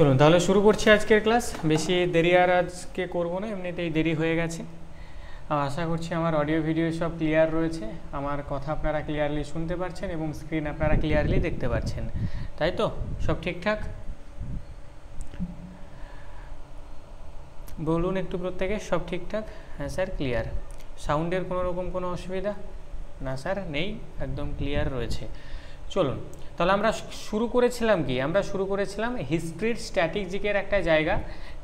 চলুন তাহলে শুরু করছি আজকের ক্লাস। বেশি দেরি আর আজকে করব না, এমনিতেই দেরি হয়ে গেছে। আশা করছি আমার অডিও ভিডিও সব ক্লিয়ার রয়েছে, আমার কথা আপনারা ক্লিয়ারলি শুনতে পাচ্ছেন এবং স্ক্রিন আপনারা ক্লিয়ারলি দেখতে পাচ্ছেন, তাই তো? সব ঠিকঠাক বলুন একটু প্রত্যেকে, সব ঠিকঠাক? হ্যাঁ স্যার, ক্লিয়ার। সাউন্ডের কোনো রকম কোনো অসুবিধা? না স্যার, নেই, একদম ক্লিয়ার রয়েছে। চলুন তাহলে আমরা শুরু করেছিলাম কি, আমরা শুরু করেছিলাম হিস্ট্রির স্ট্যাটিক জিকের একটা জায়গা।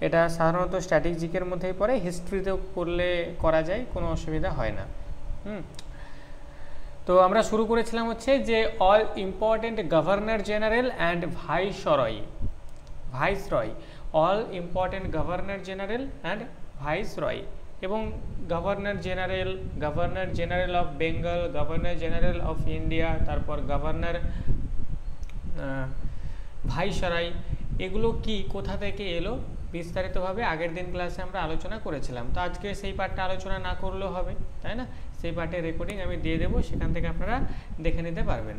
এটা সাধারণত স্ট্যাটিক জিকের মধ্যেই পড়ে, হিস্ট্রিতেও করলে করা যায়, কোনো অসুবিধা হয় না। তো আমরা শুরু করেছিলাম হচ্ছে যে all important governor general and viceroy, all important governor general and viceroy, এবং governor general of Bengal, governor general of India, তারপর গভর্নর ভাইসরয়, এগুলো কি কোথা থেকে এলো বিস্তারিতভাবে আগের দিন ক্লাসে আমরা আলোচনা করেছিলাম। তো আজকে সেই পার্টটা আলোচনা না করলেও হবে, তাই না? সেই পার্টের রেকর্ডিং আমি দিয়ে দেবো, সেখান থেকে আপনারা দেখে নিতে পারবেন।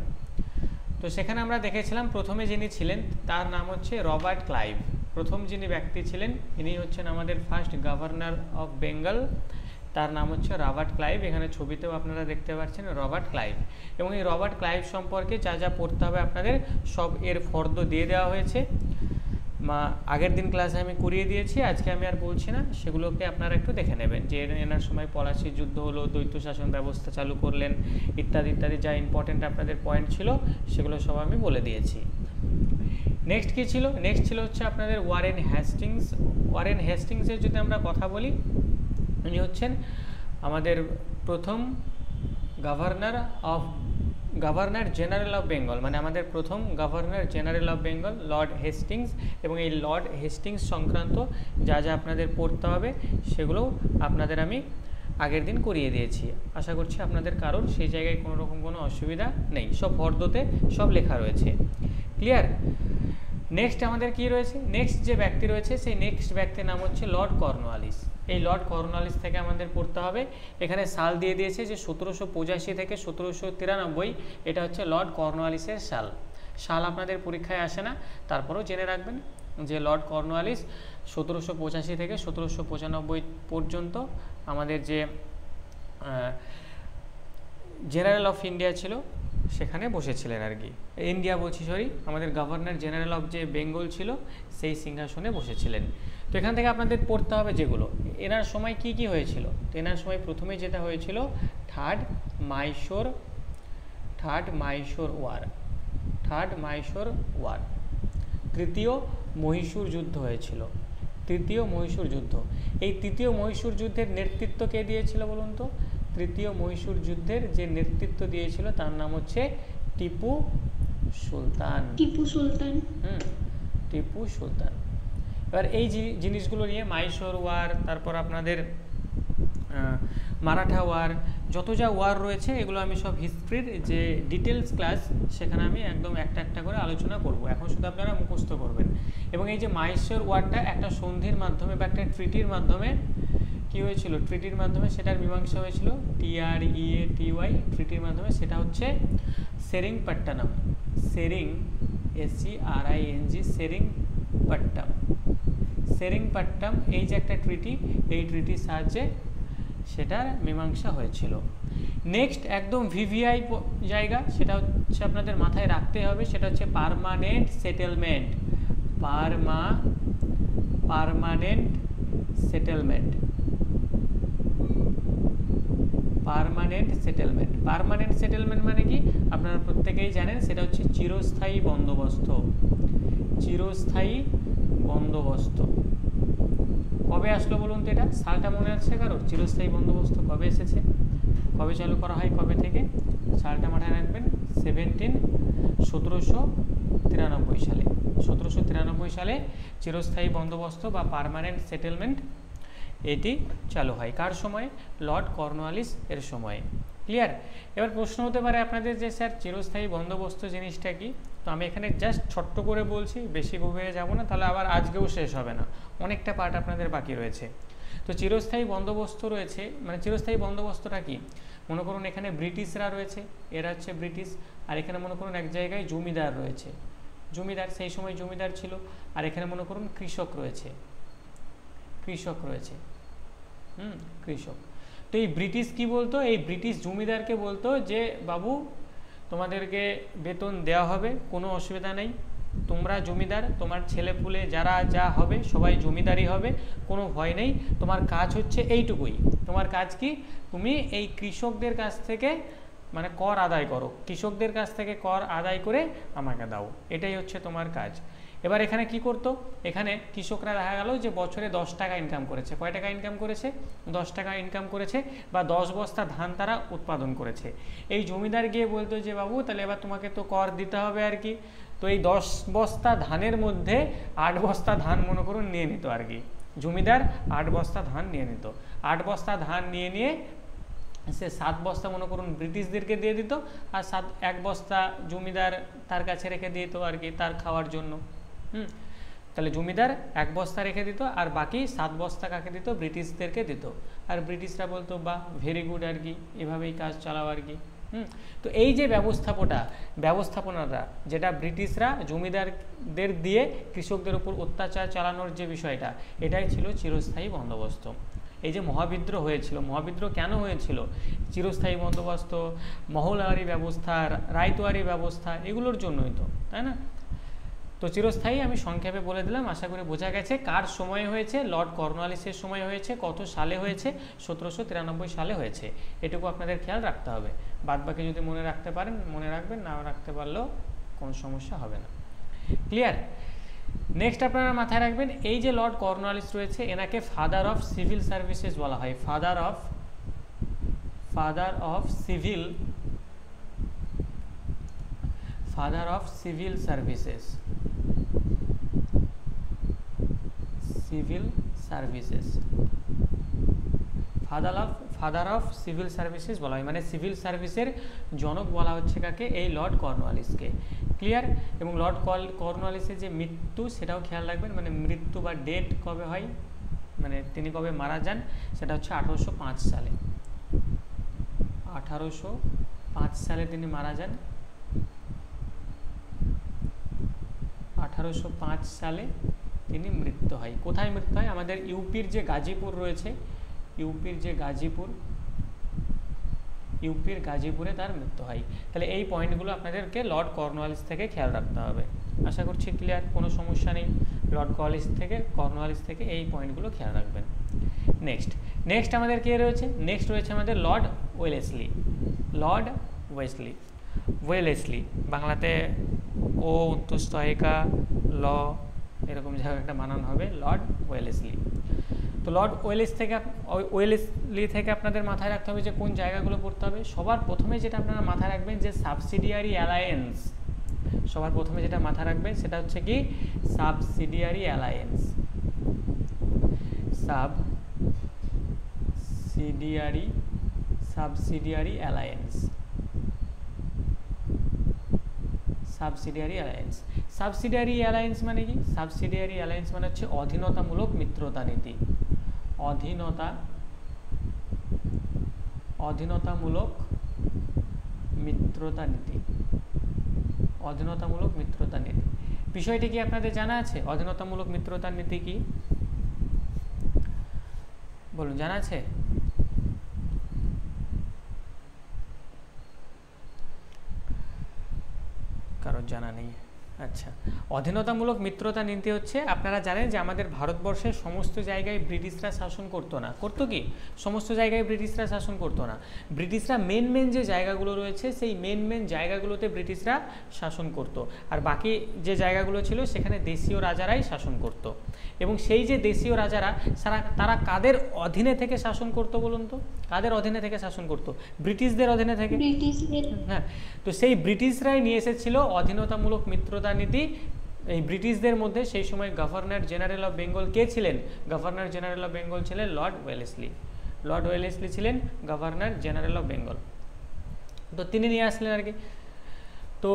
তো সেখানে আমরা দেখেছিলাম প্রথমে যিনি ছিলেন তার নাম হচ্ছে রবার্ট ক্লাইভ। প্রথম যিনি ব্যক্তি ছিলেন ইনি হচ্ছেন আমাদের ফার্স্ট গভর্নর অফ বেঙ্গল, তার নাম হচ্ছে রবার্ট ক্লাইভ। এখানে ছবিতেও আপনারা দেখতে পাচ্ছেন রবার্ট ক্লাইভ। এবং এই রবার্ট ক্লাইভ সম্পর্কে যা যা পড়তে হবে আপনাদের সব এর ফর্দ দিয়ে দেওয়া হয়েছে, আগের দিন ক্লাসে আমি করিয়ে দিয়েছি, আজকে আমি আর বলছি না, সেগুলোকে আপনারা একটু দেখে নেবেন যে এনার সময় পলাশির যুদ্ধ হলো, দ্বৈত শাসন ব্যবস্থা চালু করলেন, ইত্যাদি ইত্যাদি, যা ইম্পর্টেন্ট আপনাদের পয়েন্ট ছিল সেগুলো সব আমি বলে দিয়েছি। নেক্সট কী ছিল? নেক্সট ছিল হচ্ছে আপনাদের ওয়ারেন হেস্টিংসের যদি আমরা কথা বলি, উনি হচ্ছেন আমাদের প্রথম গভর্নর জেনারেল অফ বেঙ্গল, মানে আমাদের প্রথম governor general of Bengal Lord Hastings. এবং এই লর্ড হেস্টিংস সংক্রান্ত যা যা আপনাদের পড়তে হবে সেগুলো আপনাদের আমি আগের দিন করিয়ে দিয়েছি। আশা করছি আপনাদের কারোর সেই জায়গায় কোনো রকম কোনো অসুবিধা নেই, সব ফর্দতে সব লেখা রয়েছে। ক্লিয়ার? নেক্সট আমাদের কি রয়েছে? নেক্সট যে ব্যক্তি রয়েছে সেই নেক্সট ব্যক্তির নাম হচ্ছে লর্ড কর্নওয়ালিস। এই লর্ড কর্নওয়ালিস থেকে আমাদের পড়তে হবে। এখানে সাল দিয়ে দিয়েছে যে 1785 থেকে 1793, এটা হচ্ছে লর্ড কর্নওয়ালিসের সাল আপনাদের পরীক্ষায় আসে না, তারপরেও জেনে রাখবেন যে লর্ড কর্নওয়ালিস 1785 থেকে 1795 পর্যন্ত আমাদের যে জেনারেল অফ ইন্ডিয়া ছিল সেখানে বসেছিলেন আর কি, ইন্ডিয়া বলছি সরি, আমাদের গভর্নর জেনারেল অফ যে বেঙ্গল ছিল সেই সিংহাসনে বসেছিলেন। তো এখান থেকে আপনাদের পড়তে হবে যেগুলো এনার সময় কি কি হয়েছিল। তো এনার সময় প্রথমে যেটা হয়েছিল থার্ড মাইশোর ওয়ার, তৃতীয় মহীশূর যুদ্ধ হয়েছিল, তৃতীয় মহীশূর যুদ্ধ। এই তৃতীয় মহীশূর যুদ্ধের নেতৃত্ব কে দিয়েছিল বলুন তো? তৃতীয় মহীশূর যুদ্ধের যে নেতৃত্ব দিয়েছিল তার নাম হচ্ছে টিপু সুলতান। এবার এই জিনিসগুলো নিয়ে মাইশোর ওয়ার, তারপর আপনাদের মারাঠা ওয়ার, যত যা ওয়ার রয়েছে এগুলো আমি সব হিস্ট্রির যে ডিটেলস ক্লাস সেখানে আমি একদম একটা একটা করে আলোচনা করব। এখন শুধু আপনারা মুখস্থ করবেন। এবং এই যে মাইশোর ওয়ারটা একটা সন্ধির মাধ্যমে বা একটা ট্রিটির মাধ্যমে কি হয়েছিল, ট্রিটির মাধ্যমে সেটার মীমাংসা হয়েছিল, TREATY ট্রিটির মাধ্যমে। সেটা হচ্ছে সেরিংপট্টনম, সেরিংপট্টম, এই যে একটা ট্রিটি, এই ট্রিটির সাহায্যে সেটার মীমাংসা হয়েছিল। নেক্সট একদম ভিভিআই জায়গা, সেটা হচ্ছে আপনাদের মাথায় রাখতে হবে, সেটা হচ্ছে পার্মানেন্ট সেটেলমেন্ট। পার্মানেন্ট সেটেলমেন্ট মানে কি আপনারা প্রত্যেকেই জানেন, সেটা হচ্ছে চিরস্থায়ী বন্দোবস্ত। কবে আসলো বলুন তো? এটা সালটা মনে আছে কারোর? চিরস্থায়ী বন্দোবস্ত কবে এসেছে, কবে চালু করা হয়, কবে থেকে? সালটা মাথায় রাখবেন, 1793 সালে। 1793 সালে চিরস্থায়ী বন্দোবস্ত বা পার্মানেন্ট সেটেলমেন্ট এটি চালু হয়। কার সময়? লর্ড কর্নওয়ালিস এর সময়ে। ক্লিয়ার? এবার প্রশ্ন হতে পারে আপনাদের যে স্যার চিরস্থায়ী বন্দোবস্ত জিনিসটা কি? তো আমি এখানে জাস্ট ছোট্ট করে বলছি, বেশি গভীরে যাব না, তাহলে আবার আজকেও শেষ হবে না, অনেকটা পার্ট আপনাদের বাকি রয়েছে। তো চিরস্থায়ী বন্দোবস্ত রয়েছে, মানে চিরস্থায়ী বন্দোবস্তটা কি? মনে করুন এখানে ব্রিটিশরা রয়েছে, এরা হচ্ছে ব্রিটিশ, আর এখানে মনে করুন এক জায়গায় জমিদার রয়েছে, জমিদার, সেই সময় জমিদার ছিল। আর এখানে মনে করুন কৃষক রয়েছে, কৃষক রয়েছে, কৃষক। তো এই ব্রিটিশ কি বলতো, এই ব্রিটিশ জমিদারকে বলতো যে বাবু তোমাদেরকে বেতন দেওয়া হবে, কোনো অসুবিধা নেই, তোমরা জমিদার, তোমার ছেলেপুলে যারা যা হবে সবাই জমিদারই হবে, কোনো ভয় নেই, তোমার কাজ হচ্ছে এইটুকুই, তোমার কাজ কি, তুমি এই কৃষকদের কাছ থেকে মানে কর আদায় করো, কৃষকদের কাছ থেকে কর আদায় করে আমাকে দাও, এটাই হচ্ছে তোমার কাজ। এবার এখানে কি করতো, এখানে কৃষকরা দেখা গেল যে বছরে 10 টাকা ইনকাম করেছে, কয় টাকা ইনকাম করেছে, 10 টাকা ইনকাম করেছে, বা 10 বস্তা ধান তারা উৎপাদন করেছে। এই জমিদার গিয়ে বলতো যে বাবু তাহলে এবার তোমাকে তো কর দিতে হবে আর কি। তো এই 10 বস্তা ধানের মধ্যে 8 বস্তা ধান মনে করুন নিয়ে নিত আর কি, জমিদার 8 বস্তা ধান নিয়ে নিত, 8 বস্তা ধান নিয়ে সে 7 বস্তা মনে করুন ব্রিটিশদেরকে দিয়ে দিত, আর 1 বস্তা জমিদার তার কাছে রেখে দিত আর কি তার খাওয়ার জন্য। তাহলে জমিদার 1 বস্তা রেখে দিত, আর বাকি 7 বস্তা কাকে দিত, ব্রিটিশদেরকে দিত। আর ব্রিটিশরা বলতো বাহ ভেরি গুড আর কি, এভাবেই কাজ চালাও আর কি। তো এই যে ব্যবস্থাপনাটা যেটা ব্রিটিশরা জমিদারদের দিয়ে কৃষকদের উপর অত্যাচার চালানোর যে বিষয়টা, এটাই ছিল চিরস্থায়ী বন্দোবস্ত। এই যে মহাবিদ্রোহ হয়েছিল, মহাবিদ্রোহ কেন হয়েছিল, চিরস্থায়ী বন্দোবস্ত, মহলওয়ারি ব্যবস্থা, রায়তওয়ারি ব্যবস্থা, এগুলোর জন্যই তো, তাই না। তো চিরস্থায়ী আমি সংক্ষেপে বলে দিলাম, আশা করি বোঝা গেছে। কার সময় হয়েছে, লর্ড কর্নওয়ালিসের সময় হয়েছে, কত সালে হয়েছে, 1793 সালে হয়েছে, এটুকু আপনাদের খেয়াল রাখতে হবে। বাদবাকি যদি মনে রাখতে পারেন মনে রাখবেন, না রাখতে পারলেও কোনো সমস্যা হবে না। ক্লিয়ার। নেক্সট আপনারা মাথায় রাখবেন, এই যে লর্ড কর্নওয়ালিস রয়েছে এনাকে ফাদার অফ সিভিল সার্ভিসেস বলা হয়, father of civil services, father of civil services বলা হয়, মানে সিভিল সার্ভিসের জনক বলা হচ্ছে কাকে, এই লর্ড কর্নওয়ালিসকে। ক্লিয়ার। এবং লর্ড কর্নওয়ালিসের যে মৃত্যু সেটাও খেয়াল রাখবেন, মানে মৃত্যু বা ডেট কবে হয়, মানে তিনি কবে মারা যান, সেটা হচ্ছে 1805 সালে, 1805 সালে তিনি মারা যান, 1805 সালে তিনি মৃত্যু হয়। কোথায় মৃত্যু হয়, আমাদের ইউপির যে গাজীপুর রয়েছে, ইউপির গাজীপুরে তার মৃত্যু হয়। তাহলে এই পয়েন্টগুলো আপনাদেরকে লর্ড কর্নওয়ালিস থেকে খেয়াল রাখতে হবে। আশা করছি ক্লিয়ার, কোনো সমস্যা নেই। লর্ড কর্নওয়ালিস থেকে এই পয়েন্টগুলো খেয়াল রাখবেন। নেক্সট আমাদের কে রয়েছে, নেক্সট রয়েছে আমাদের লর্ড ওয়েলেসলি, বাংলাতে ও উত্তস্তয়িকা ল এরকম জায়গায় একটা বানান হবে, লর্ড ওয়েলেসলি। তো লর্ড ওয়েলেসলি থেকে আপনাদের মাথায় রাখতে হবে যে কোন জায়গাগুলো পড়তে হবে। সবার প্রথমে যেটা আপনারা মাথায় রাখবেন যে সাবসিডিয়ারি অ্যালায়েন্স, সবার প্রথমে যেটা মাথায় রাখবেন সেটা হচ্ছে কি সাবসিডিয়ারি অ্যালায়েন্স, সাবসিডিয়ারি অ্যালায়েন্স মানে কি, সাবসিডিয়ারি অ্যালায়েন্স মানে হচ্ছে অধীনতামূলক মিত্রতা নীতি, অধীনতামূলক মিত্রতা নীতি। বিষয়টি কি আপনাদের জানা আছে, অধীনতামূলক মিত্রতা নীতি কি, বলুন, জানা আছে? কারোর জানা নেই? আচ্ছা, অধীনতামূলক মিত্রতা নীতি হচ্ছে, আপনারা জানেন যে আমাদের ভারতবর্ষের সমস্ত জায়গায় ব্রিটিশরা শাসন করতো না, করতো কি, সমস্ত জায়গায় ব্রিটিশরা শাসন করতো না। ব্রিটিশরা মেন যে জায়গাগুলো রয়েছে সেই মেন জায়গাগুলোতে ব্রিটিশরা শাসন করতো, আর বাকি যে জায়গাগুলো ছিল সেখানে দেশীয় রাজারাই শাসন করতো। এবং সেই যে দেশীয় রাজারা তারা কাদের অধীনে থেকে শাসন করতো বলুন তো, কাদের অধীনে থেকে শাসন করতো, ব্রিটিশদের অধীনে থেকে। হ্যাঁ, তো সেই ব্রিটিশরাই নিয়ে এসেছিল অধীনতামূলক মিত্রতা নীতি। এই ব্রিটিশদের মধ্যে সেই সময় গভর্নর জেনারেল অফ বেঙ্গল কে ছিলেন, গভর্নর জেনারেল অফ বেঙ্গল ছিলেন লর্ড ওয়েলেসলি ছিলেন গভর্নর জেনারেল অফ বেঙ্গল। তো তিনি নিয়ে আসলেন আর কি। তো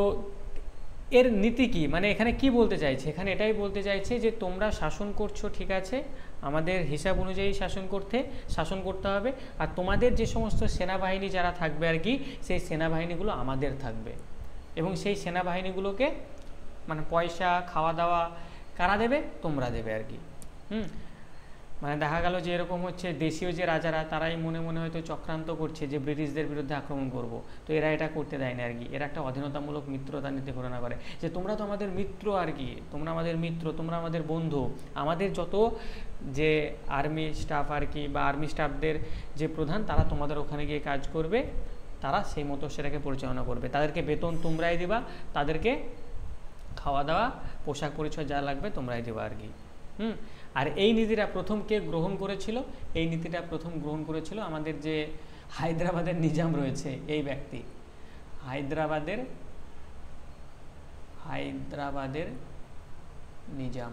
এর নীতি কি, মানে এখানে কি বলতে চাইছে, এখানে এটাই বলতে চাইছে যে তোমরা শাসন করছো ঠিক আছে, আমাদের হিসাব অনুযায়ী শাসন করতে হবে, আর তোমাদের যে সমস্ত সেনাবাহিনী যারা থাকবে আর কি, সেই সেনাবাহিনীগুলো আমাদের থাকবে, এবং সেই সেনাবাহিনীগুলোকে মানে পয়সা খাওয়া দাওয়া কারা দেবে? তোমরা দেবে আর কি। মানে দেখা গেল যে এরকম হচ্ছে দেশীয় যে রাজারা তারাই মনে মনে হয়তো চক্রান্ত করছে যে ব্রিটিশদের বিরুদ্ধে আক্রমণ করব, তো এরা এটা করতে দেয় না আর কি। এরা একটা অধীনতামূলক মিত্রতা নীতি ঘোষণা করে যে তোমরা তো আমাদের মিত্র আর কি, তোমরা আমাদের মিত্র, তোমরা আমাদের বন্ধু। আমাদের যত যে আর্মি স্টাফ আর কি বা আর্মি স্টাফদের যে প্রধান তারা তোমাদের ওখানে গিয়ে কাজ করবে, তারা সেই মতো সেটাকে পরিচালনা করবে, তাদেরকে বেতন তোমরাই দিবা, তাদেরকে খাওয়া দাওয়া পোশাক পরিচয় যা লাগবে তোমরাই দেবা আর কি। আর এই নীতিটা প্রথম কে গ্রহণ করেছিল? এই নীতিটা প্রথম গ্রহণ করেছিল আমাদের যে হায়দ্রাবাদের নিজাম রয়েছে, এই ব্যক্তি। হায়দ্রাবাদের নিজাম,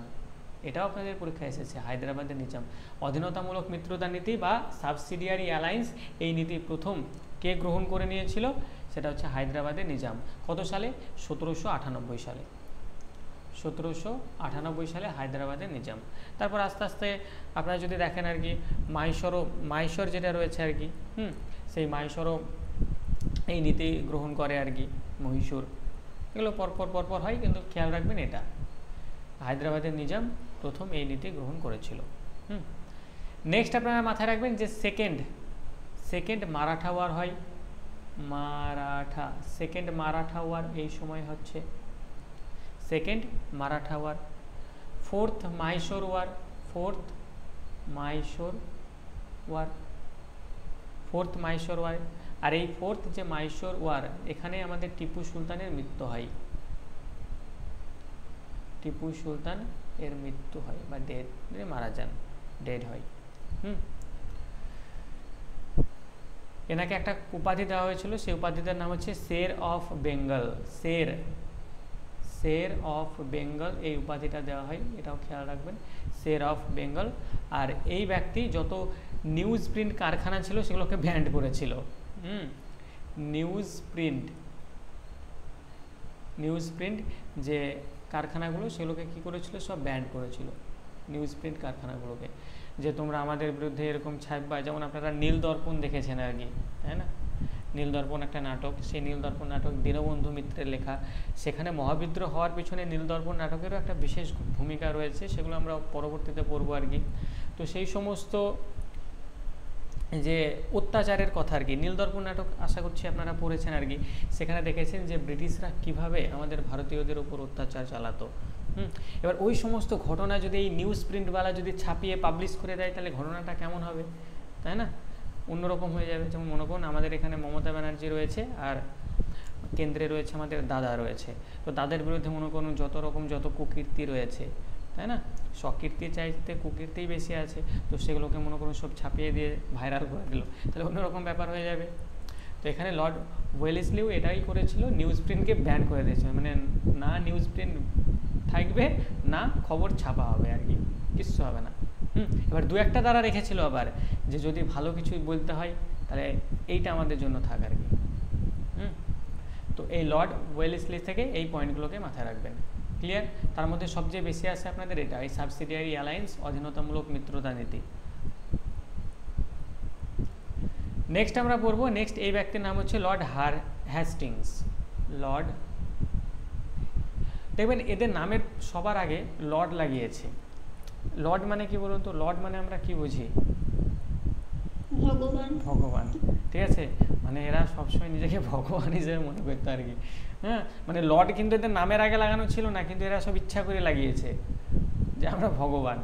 এটাও আপনাদের পরীক্ষায় এসেছে। হায়দ্রাবাদের নিজাম, অধীনতামূলক মিত্রতা নীতি বা সাবসিডিয়ারি অ্যালায়েন্স, এই নীতি প্রথম কে গ্রহণ করে নিয়েছিল? সেটা হচ্ছে হায়দ্রাবাদের নিজাম। কত সালে? 1798 সালে। 1798 সালে হায়দ্রাবাদের নিজাম। তারপর আস্তে আস্তে আপনারা যদি দেখেন আর কি, মাইসর যেটা রয়েছে আর কি, সেই মাইসরও এই নীতি গ্রহণ করে আর কি, মহীশূর, এগুলো পরপর হয়, কিন্তু খেয়াল রাখবেন এটা হায়দ্রাবাদের নিজাম প্রথম এই নীতি গ্রহণ করেছিল। নেক্সট আপনারা মাথায় রাখবেন যে সেকেন্ড মারাঠা ওয়ার হয়। সেকেন্ড মারাঠা ওয়ার এই সময় হচ্ছে second Maratha war. Fourth Mysore war. আর এই ফোর্থ যে মাইসোর ওয়ার, এখানে আমাদের টিপু সুলতানের মৃত্যু হয়। টিপু সুলতান এর মৃত্যু হয় বা মারা যান, ডেড হয়। এনাকে একটা উপাধি দেওয়া হয়েছিল, সেই উপাধিটার নাম হচ্ছে Sher of Bengal. Sher of Bengal এই উপাধিটা দেওয়া হয়, এটাও খেয়াল রাখবেন, শের অফ বেঙ্গল। আর এই ব্যক্তি যত নিউজ প্রিন্ট কারখানা ছিল সেগুলোকে ব্যান্ড করেছিল। নিউজ প্রিন্ট যে কারখানাগুলো সেগুলোকে কি করেছিল? সব ব্যান্ড করেছিল, নিউজ প্রিন্ট কারখানাগুলোকে, যে তোমরা আমাদের বিরুদ্ধে এরকম ছাপবা। যেমন আপনারা নীলদর্পণ দেখেছেন আর কি, তাই না? নীলদর্পণ একটা নাটক, সেই নীলদর্পণ নাটক দীনবন্ধু মিত্রের লেখা। সেখানে মহাবিদ্রোহ হওয়ার পিছনে নীলদর্পণ নাটকেরও একটা বিশেষ ভূমিকা রয়েছে, সেগুলো আমরা পরবর্তীতে পড়বো আর কি। তো সেই সমস্ত যে অত্যাচারের কথা আর কি, নীলদর্পণ নাটক আশা করছি আপনারা পড়েছেন আর কি। সেখানে দেখেছেন যে ব্রিটিশরা কিভাবে আমাদের ভারতীয়দের উপর অত্যাচার চালাতো। এবার ওই সমস্ত ঘটনা যদি এই নিউজ প্রিন্টওয়ালা যদি ছাপিয়ে পাবলিশ করে দেয়, তাহলে ঘটনাটা কেমন হবে, তাই না? অন্যরকম হয়ে যাবে। যেমন মনে করুন আমাদের এখানে মমতা ব্যানার্জি রয়েছে আর কেন্দ্রে রয়েছে আমাদের দাদা রয়েছে, তো তাদের বিরুদ্ধে মনে করুন যত কুকীর্তি রয়েছে, তাই না? স্বকীর্তি চাইতে কুকীর্তিই বেশি আছে, তো সেগুলোকে মনে করুন সব ছাপিয়ে দিয়ে ভাইরাল করে দিল, তাহলে অন্যরকম ব্যাপার হয়ে যাবে। তো এখানে লর্ড ওয়েলেসলিও এটাই করেছিল, নিউজ প্রিন্টকে ব্যান করে দিয়েছিল, মানে না নিউজ প্রিন্ট থাকবে না খবর ছাপা হবে আর কি, কিচ্ছু হবে না। এবার দু একটা দ্বারা রেখেছিল আবার, যে যদি ভালো কিছু বলতে হয় তাহলে এইটা আমাদের জন্য থাক আর কি। তো এই লর্ড ওয়েলেসলি থেকে এই পয়েন্টগুলোকে মাথায় রাখবেন। ক্লিয়ার? তার মধ্যে সবচেয়ে বেশি আছে আপনাদের এটা, এই সাবসিডিয়ারি অ্যালায়েন্স, অধীনতামূলক মিত্রতা নীতি। নেক্সট আমরা পড়বো, এই ব্যক্তির নাম হচ্ছে লর্ড হ্যাস্টিংস। দেখবেন এদের নামের সবার আগে লর্ড লাগিয়েছে। লর্ড মানে কি বলুন তো? লর্ড মানে আমরা কি বুঝি? ভগবান, ঠিক আছে? মানে এরা সবসময় নিজেকে ভগবান হিসেবে মনে করতো আর কি। মানে লর্ড কিন্তু এদের নামের আগে লাগানো ছিল না, কিন্তু এরা সব ইচ্ছা করে লাগিয়েছে যে আমরা ভগবান।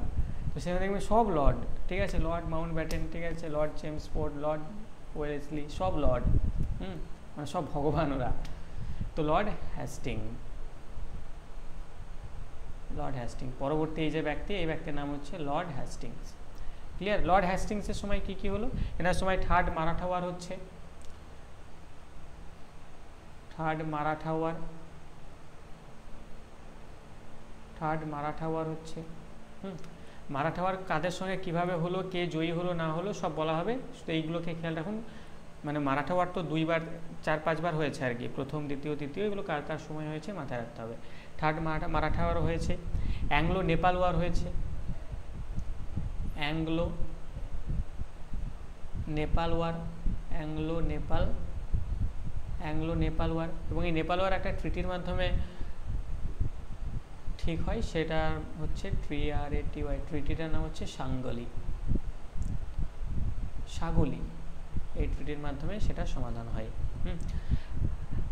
তো সেখানে দেখবেন সব লর্ড, ঠিক আছে? লর্ড মাউন্টব্যাটেন, ঠিক আছে? লর্ড চেমস্ফোর্ড, লর্ড ওয়েলেসলি, সব লর্ড, মানে সব ভগবান ওরা। তো লর্ড হ্যাস্টিং পরবর্তী এই যে ব্যক্তি, এই ব্যক্তির নাম হচ্ছে লর্ড হ্যাস্টিংস। ক্লিয়ার? লর্ড হ্যাস্টিংসের সময় কি হলো? এনার সময় থার্ড মারাঠা ওয়ার হচ্ছে। মারাঠা ওয়ার কাদের সঙ্গে কিভাবে হলো, কে জয়ী হলো না হলো সব বলা হবে, তো এইগুলোকে খেয়াল রাখুন। মানে মারাঠা ওয়ার তো 4-5 বার হয়েছে আর কি, প্রথম, দ্বিতীয়, তৃতীয়, এগুলো কার সময় হয়েছে মাথায় রাখতে হবে। থার্ড মারাঠা ওয়ার হয়েছে, অ্যাংলো নেপাল ওয়ার হয়েছে, অ্যাংলো নেপাল ওয়ার, এবং এই নেপাল ওয়ার একটা ট্রিটির মাধ্যমে ঠিক হয় সেটা হচ্ছে TRATY, ট্রিটিটার নাম হচ্ছে সাগলি। এই ট্রিটির মাধ্যমে সেটা সমাধান হয়।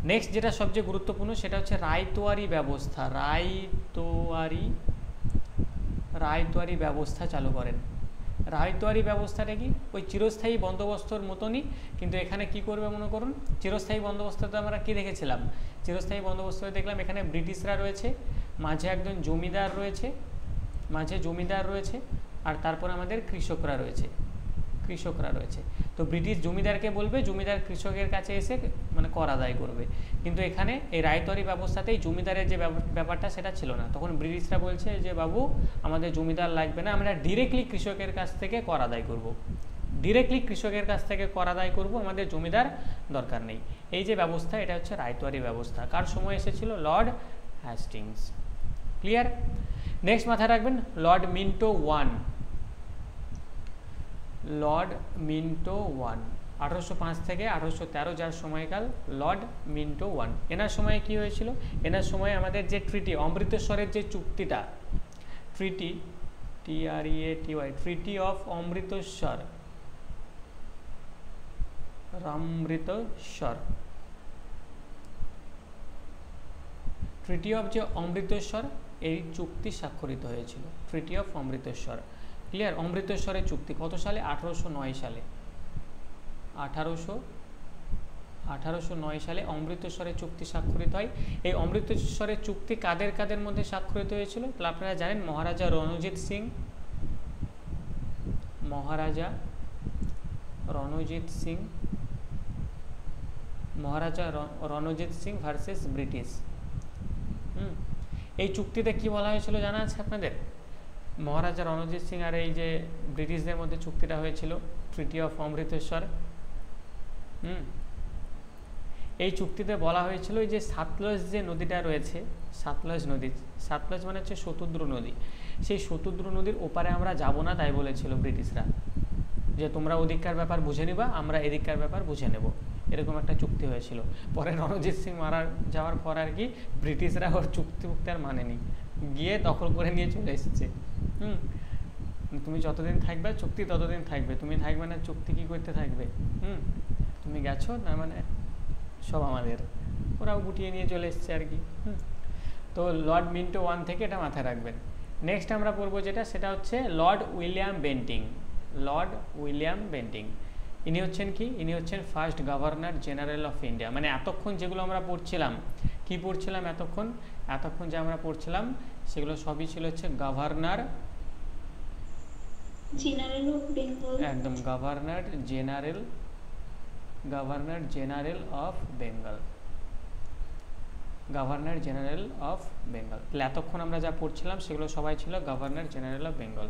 নেক্সট যেটা সবচেয়ে গুরুত্বপূর্ণ সেটা হচ্ছে রায়তোয়ারি ব্যবস্থা। রায়তোয়ারি ব্যবস্থা চালু করেন। রায়তোয়ারি ব্যবস্থাটা কি? ওই চিরস্থায়ী বন্দোবস্তর মতনই, কিন্তু এখানে কি করবে মনে করুন, চিরস্থায়ী বন্দোবস্ততে আমরা কি দেখেছিলাম? চিরস্থায়ী বন্দোবস্তে দেখলাম এখানে ব্রিটিশরা রয়েছে, মাঝে একজন জমিদার রয়েছে, আর তারপর আমাদের কৃষকরা রয়েছে। তো ব্রিটিশ জমিদারকে বলবে, জমিদার কৃষকের কাছে এসে মানে কর আদায় করবে। কিন্তু এখানে এই রায়তোয়ারি ব্যবস্থাতেই জমিদারের যে ব্যাপারটা সেটা ছিল না। তখন ব্রিটিশরা বলছে যে বাবু আমাদের জমিদার লাগবে না, আমরা ডিরেক্টলি কৃষকের কাছ থেকে কর আদায় করব, আমাদের জমিদার দরকার নেই। এই যে ব্যবস্থা, এটা হচ্ছে রায়তোয়ারি ব্যবস্থা। কার সময় এসেছিল? Lord Hastings. ক্লিয়ার? নেক্সট মাথায় রাখবেন লর্ড মিন্টো ওয়ান। 1805 থেকে 1813 যার সময়কাল, লর্ড মিন্টো ওয়ান। এনার সময়ে কি হয়েছিল? এনার সময় আমাদের যে ট্রিটি, অমৃতসরের যে চুক্তিটা, treaty of Amritsar, treaty of যে অমৃতসর, এই চুক্তি স্বাক্ষরিত হয়েছিল, ট্রিটি অফ অমৃতসর। ক্লিয়ার? অমৃতসরের চুক্তি কত সালে? 1809 সালে। 1809 সালে অমৃতসরের চুক্তি স্বাক্ষরিত হয়। এই অমৃতসরের চুক্তি কাদের মধ্যে স্বাক্ষরিত হয়েছিল? তাহলে আপনারা জানেন মহারাজা রণজিৎ সিং ভার্সেস ব্রিটিশ। এই চুক্তিতে কি বলা হয়েছিল জানা আছে আপনাদের? মহারাজা রণজিৎ সিং আর এই যে ব্রিটিশদের মধ্যে চুক্তিটা হয়েছিল, ট্রিটি অফ অমৃতসর। এই চুক্তিতে বলা হয়েছিল যে সাতলজ যে নদীটা রয়েছে, সাতলজ মানে হচ্ছে শতুদ্র নদী, সেই শতুদ্র নদীর ওপারে আমরা যাব না, তাই বলেছিল ব্রিটিশরা, যে তোমরা ওদিককার ব্যাপার বুঝে নিবা, আমরা এদিককার ব্যাপার বুঝে নেব। এরকম একটা চুক্তি হয়েছিল। পরে রণজিৎ সিং মারা যাওয়ার পর আর কি ব্রিটিশরা ওর চুক্তি আর মানেনি, গিয়ে দখল করে নিয়ে চলে এসেছে। তুমি যতদিন থাকবে চুক্তি ততদিন থাকবে, তুমি থাকবে না চুক্তি কি করতে থাকবে? তুমি গেছো না মানে সব আমাদের, ওরাও গুটিয়ে নিয়ে চলে এসছে আর কি। তো লর্ড মিন্টো ওয়ান থেকে এটা মাথায় রাখবেন। নেক্সট আমরা পড়বো যেটা, সেটা হচ্ছে লর্ড উইলিয়াম বেন্টিং। ইনি হচ্ছেন কি? ইনি হচ্ছেন first governor general of India. মানে এতক্ষণ যেগুলো আমরা পড়ছিলাম, কি পড়ছিলাম এতক্ষণ যে আমরা পড়ছিলাম সেগুলো সবই ছিল হচ্ছে গভর্নর জেনারেল অফ বেঙ্গল। একদম, গভর্নর জেনারেল অফ বেঙ্গল। তাহলে এতক্ষণ আমরা যা পড়ছিলাম সেগুলো সবাই ছিল গভর্নর জেনারেল অফ বেঙ্গল।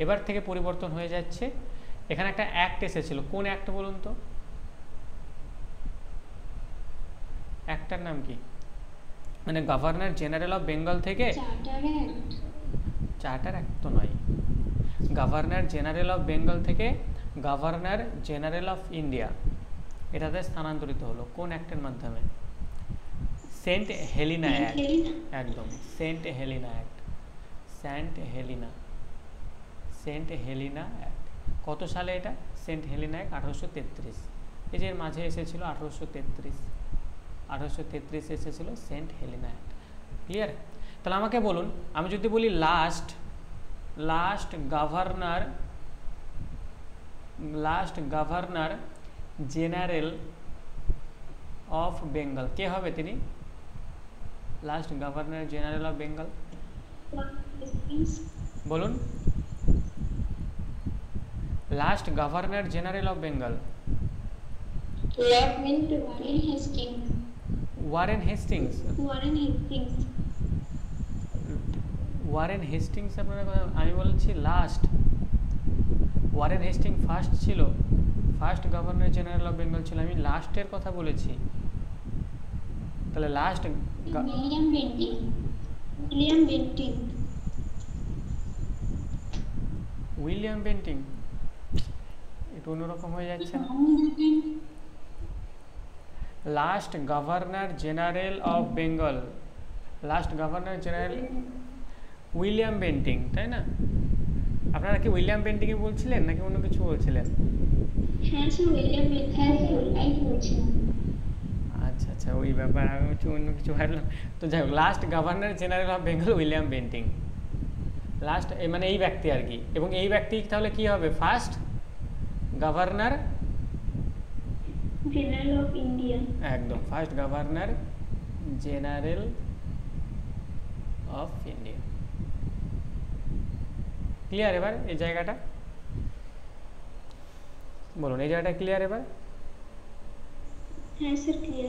এবার থেকে পরিবর্তন হয়ে যাচ্ছে। এখানে একটা অ্যাক্ট এসেছিল, কোন অ্যাক্ট বলুন তো? অ্যাক্টটার নাম কি? মানে গভর্নর জেনারেল অফ বেঙ্গল থেকে চার্টার অ্যাক্ট তো নয়, গভর্নর জেনারেল অফ বেঙ্গল থেকে গভর্নর জেনারেল অফ ইন্ডিয়া এটাতে স্থানান্তরিত হলো। কোন অ্যাক্টের মাধ্যমে? Saint Helena act. একদম, সেন্ট হেলিনা অ্যাক্ট। কত সালে এটা? Saint Helena act 1833। এই যে এর মাঝে এসেছিল 1833 এসেছিল সেন্ট হেলিনা অ্যাক্ট। ক্লিয়ার? তাহলে আমাকে বলুন, আমি যদি বলি last governor general of Bengal কে হবে তিনি? Last governor general of Bengal বলুন। Last governor general of Bengal Warren Hastings আপনারা, আমি বলছি লাস্ট। ওয়ারেন হেস্টিং ফার্স্ট ছিল, first governor general of Bengal ছিল, আমি লাস্টের কথা বলেছি। তাহলে লাস্ট উইলিয়াম বেন্টিং, একটু অন্যরকম হয়ে যাচ্ছে না? Last governor general of Bengal, last governor general, William Bentinck, তাই না? আপনারা কি উইলিয়াম বেন্টিংই বলছিলেন নাকি অন্য কিছু বলছিলেন? হ্যাঁ স্যার, উইলিয়াম বেন্টিং ওটাই বলছিলাম। আচ্ছা আচ্ছা, ওই ব্যাপার, আমি হচ্ছে অন্য কিছু ভাবলাম। তো যাই হোক, last governor general of Bengal William Bentinck, last মানে এই ব্যক্তি আর কি। এবং এই ব্যক্তি তাহলে কি হবে? First governor, general of India. একদম first governor general of India. Clear এবার এই জায়গাটা? বলুন, এই জায়গাটা ক্লিয়ার এবার? হ্যাঁ স্যার, ক্লিয়ার।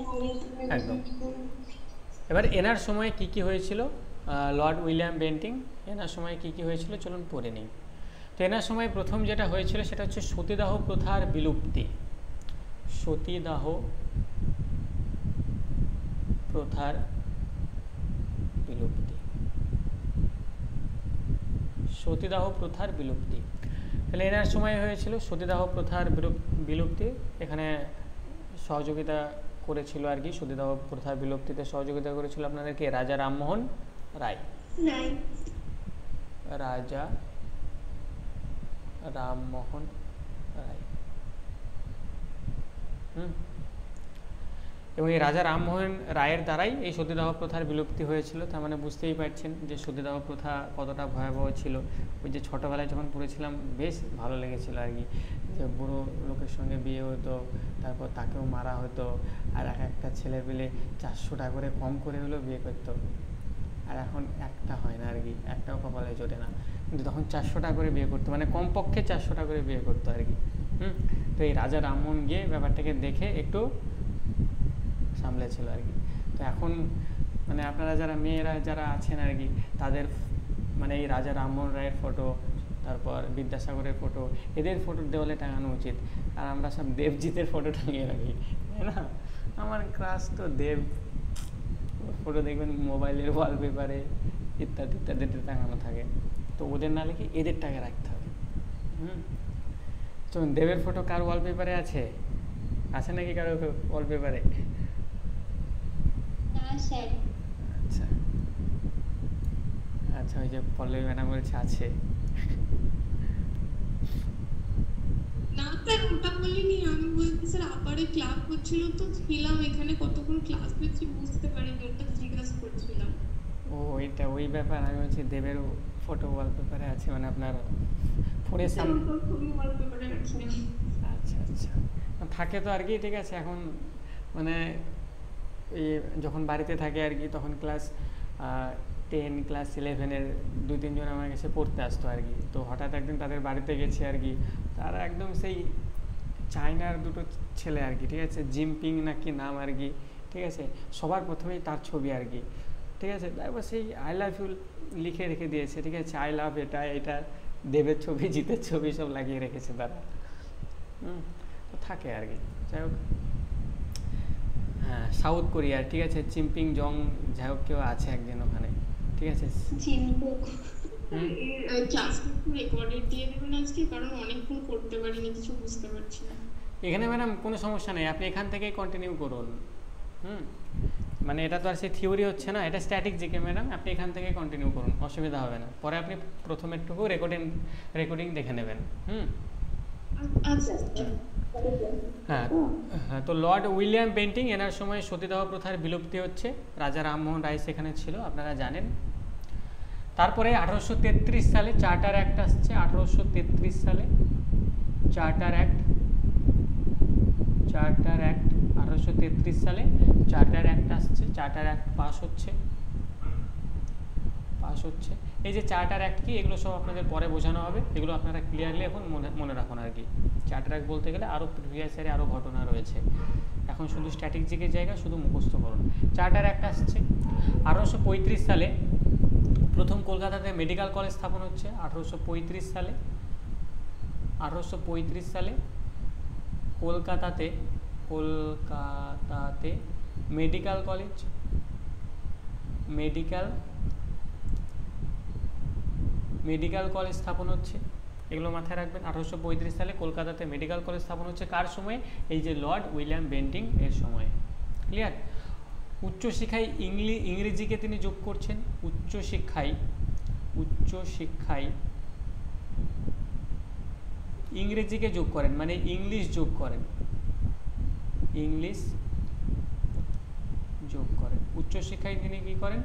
একদম। এবার এনার সময় কি কি হয়েছিল, লর্ড উইলিয়াম বেন্টিং এনার সময় কি কি হয়েছিল চলুন পড়ে নিই। তো এনার সময় প্রথম যেটা হয়েছিল সেটা হচ্ছে সতীদাহ প্রথার বিলুপ্তি। সতীদাহ প্রথার বিলুপ্তি, সতীদাহ প্রথার বিলুপ্তি। তাহলে এনার সময় হয়েছিল সতীদাহ প্রথার বিলুপ্তি। এখানে সহযোগিতা করেছিল আর কি, সতীদাহ প্রথার বিলুপ্তিতে সহযোগিতা করেছিল আপনাদেরকে রাজা রামমোহন রায়। রাজা রামমোহন রায়। এবং এই রাজা রামমোহন রায়ের দ্বারাই এই সতীদাহ প্রথার বিলুপ্তি হয়েছিল। তার মানে বুঝতেই পারছেন যে সতীদাহ প্রথা কতটা ভয়াবহ ছিল। ওই যে ছোটোবেলায় যখন পড়েছিলাম বেশ ভালো লেগেছিল আর কি, যে বুড়ো লোকের সঙ্গে বিয়ে হতো, তারপর তাকেও মারা হতো, আর একটা ছেলে পেলে 400 টাকা করে কম করে হলেও বিয়ে করতো। আর এখন একটা হয় না আর কি, একটাও কপালে জোটে না, কিন্তু তখন 400 টাকা করে বিয়ে করতো, মানে কমপক্ষে 400 টাকা করে বিয়ে করতো আর কি। তো এই রাজা রামমোহন গিয়ে ব্যাপারটাকে দেখে একটু সামলেছিল আর কি। তো এখন মানে আপনারা যারা মেয়েরা যারা আছেন আর কি, তাদের মানে এই রাজা রামমোহন রায়ের ফটো, তারপর বিদ্যাসাগরের ফটো, এদের ফটো দেওয়ালে টাঙানো উচিত। আর আমরা সব দেবজিতের ফটো টাঙিয়ে রাখি, তাই না? আমার ক্লাস তো দেব, ফটো দেখবেন মোবাইলের ওয়ালপেপারে ইত্যাদি ইত্যাদিতে টাঙানো থাকে। তো ওদের না লিখে এদেরটাকে রাখতে হবে। তো দেবের ফটো কার ওয়ালপেপারে আছে? আছে নাকি কারো ওয়ালপেপারে? আচ্ছা আচ্ছা, ওই যে পল্লবী ম্যাডাম বলছে আছে। না স্যার, ওটা বলিনি, আমি বলছি স্যার আপারে ক্লাস হচ্ছিল তো ছিলাম এখানে, কতক্ষণ ক্লাস হচ্ছে বুঝতে পারিনি, ওটা জিজ্ঞাসা করছিলাম। ও ওইটা ওই ব্যাপার, আমি বলছি দেবের ফটো ওয়ালপেপারে আছে মানে আপনার ফোনের সামনে। আচ্ছা আচ্ছা, থাকে তো আর কি, ঠিক আছে। এখন মানে এই যখন বাড়িতে থাকে আর কি, তখন ক্লাস 10 ক্লাস 11-এর 2-3 জন আমার কাছে পড়তে আসতো আর কি। তো হঠাৎ একদিন তাদের বাড়িতে গেছি আর কি, তারা একদম সেই চায়নার দুটো ছেলে আর কি, ঠিক আছে, জিনপিং নাকি নাম আর কি, ঠিক আছে। সবার প্রথমেই তার ছবি আর কি, ঠিক আছে। তারপর সেই আই লাভ ইউ লিখে রেখে দিয়েছে, ঠিক আছে, আই লাভ এটা এটা, দেবের ছবি জিতের ছবি সব লাগিয়ে রেখেছে তারা। তো থাকে আর কি, যাই হোক। হ্যাঁ, সাউথ কোরিয়া, ঠিক আছে, চিম্পিং জং যাই হোক কেউ আছে একজন ওখানে, ঠিক আছে। রেকর্ডেড দিয়ে দেবেন আজকে, কারণ অনেকক্ষণ করতে পারিনি, কিছু বুঝতে পারছি না। এখানে ম্যাডাম কোনো সমস্যা নেই, আপনি এখান থেকেই কন্টিনিউ করুন। মানে এটা তো আর সেই থিওরি হচ্ছে না, এটা স্ট্যাটিক জিকে ম্যাডাম, আপনি এখান থেকে কন্টিনিউ করুন, অসুবিধা হবে না। পরে আপনি প্রথম একটুকু রেকর্ডিং দেখে নেবেন। হ্যাঁ হ্যাঁ, তো লর্ড উইলিয়াম বেন্টিং এনার সময় সতীদাহ প্রথার বিলুপ্তি হচ্ছে, রাজা রামমোহন রায় সেখানে ছিল, আপনারা জানেন। তারপরে 1833 সালে চার্টার অ্যাক্ট আসছে। 1833 সালে চার্টার অ্যাক্ট 1833 সালে চার্টার অ্যাক্ট আসছে, চার্টার অ্যাক্ট পাস হচ্ছে। এই যে চার্টার অ্যাক্ট কি, এগুলো সব আপনাদের পরে বোঝানো হবে, এগুলো আপনারা ক্লিয়ারলি এখন মনে রাখুন আর কি। চার্টার অ্যাক্ট বলতে গেলে আরও প্রিভিয়াস ইয়ারে আরও ঘটনা রয়েছে, এখন শুধু স্ট্যাটিক জিকের জায়গা শুধু মুখস্থ করুন। চার্টার অ্যাক্ট আসছে। 1835 সালে প্রথম কলকাতাতে মেডিকেল কলেজ স্থাপন হচ্ছে। 1835 সালে কলকাতাতে মেডিকেল কলেজ স্থাপন হচ্ছে, এগুলো মাথায় রাখবেন। 1835 সালে কলকাতাতে মেডিকেল কলেজ স্থাপন হচ্ছে, কার সময়? এই যে লর্ড উইলিয়াম বেন্টিং এর সময়। ক্লিয়ার? উচ্চশিক্ষায় ইংরেজিকে তিনি যোগ করছেন। উচ্চশিক্ষায় উচ্চ শিক্ষায় ইংরেজিকে যোগ করেন, মানে ইংলিশ যোগ করেন, ইংলিশ যোগ করেন। উচ্চশিক্ষায় তিনি কি করেন?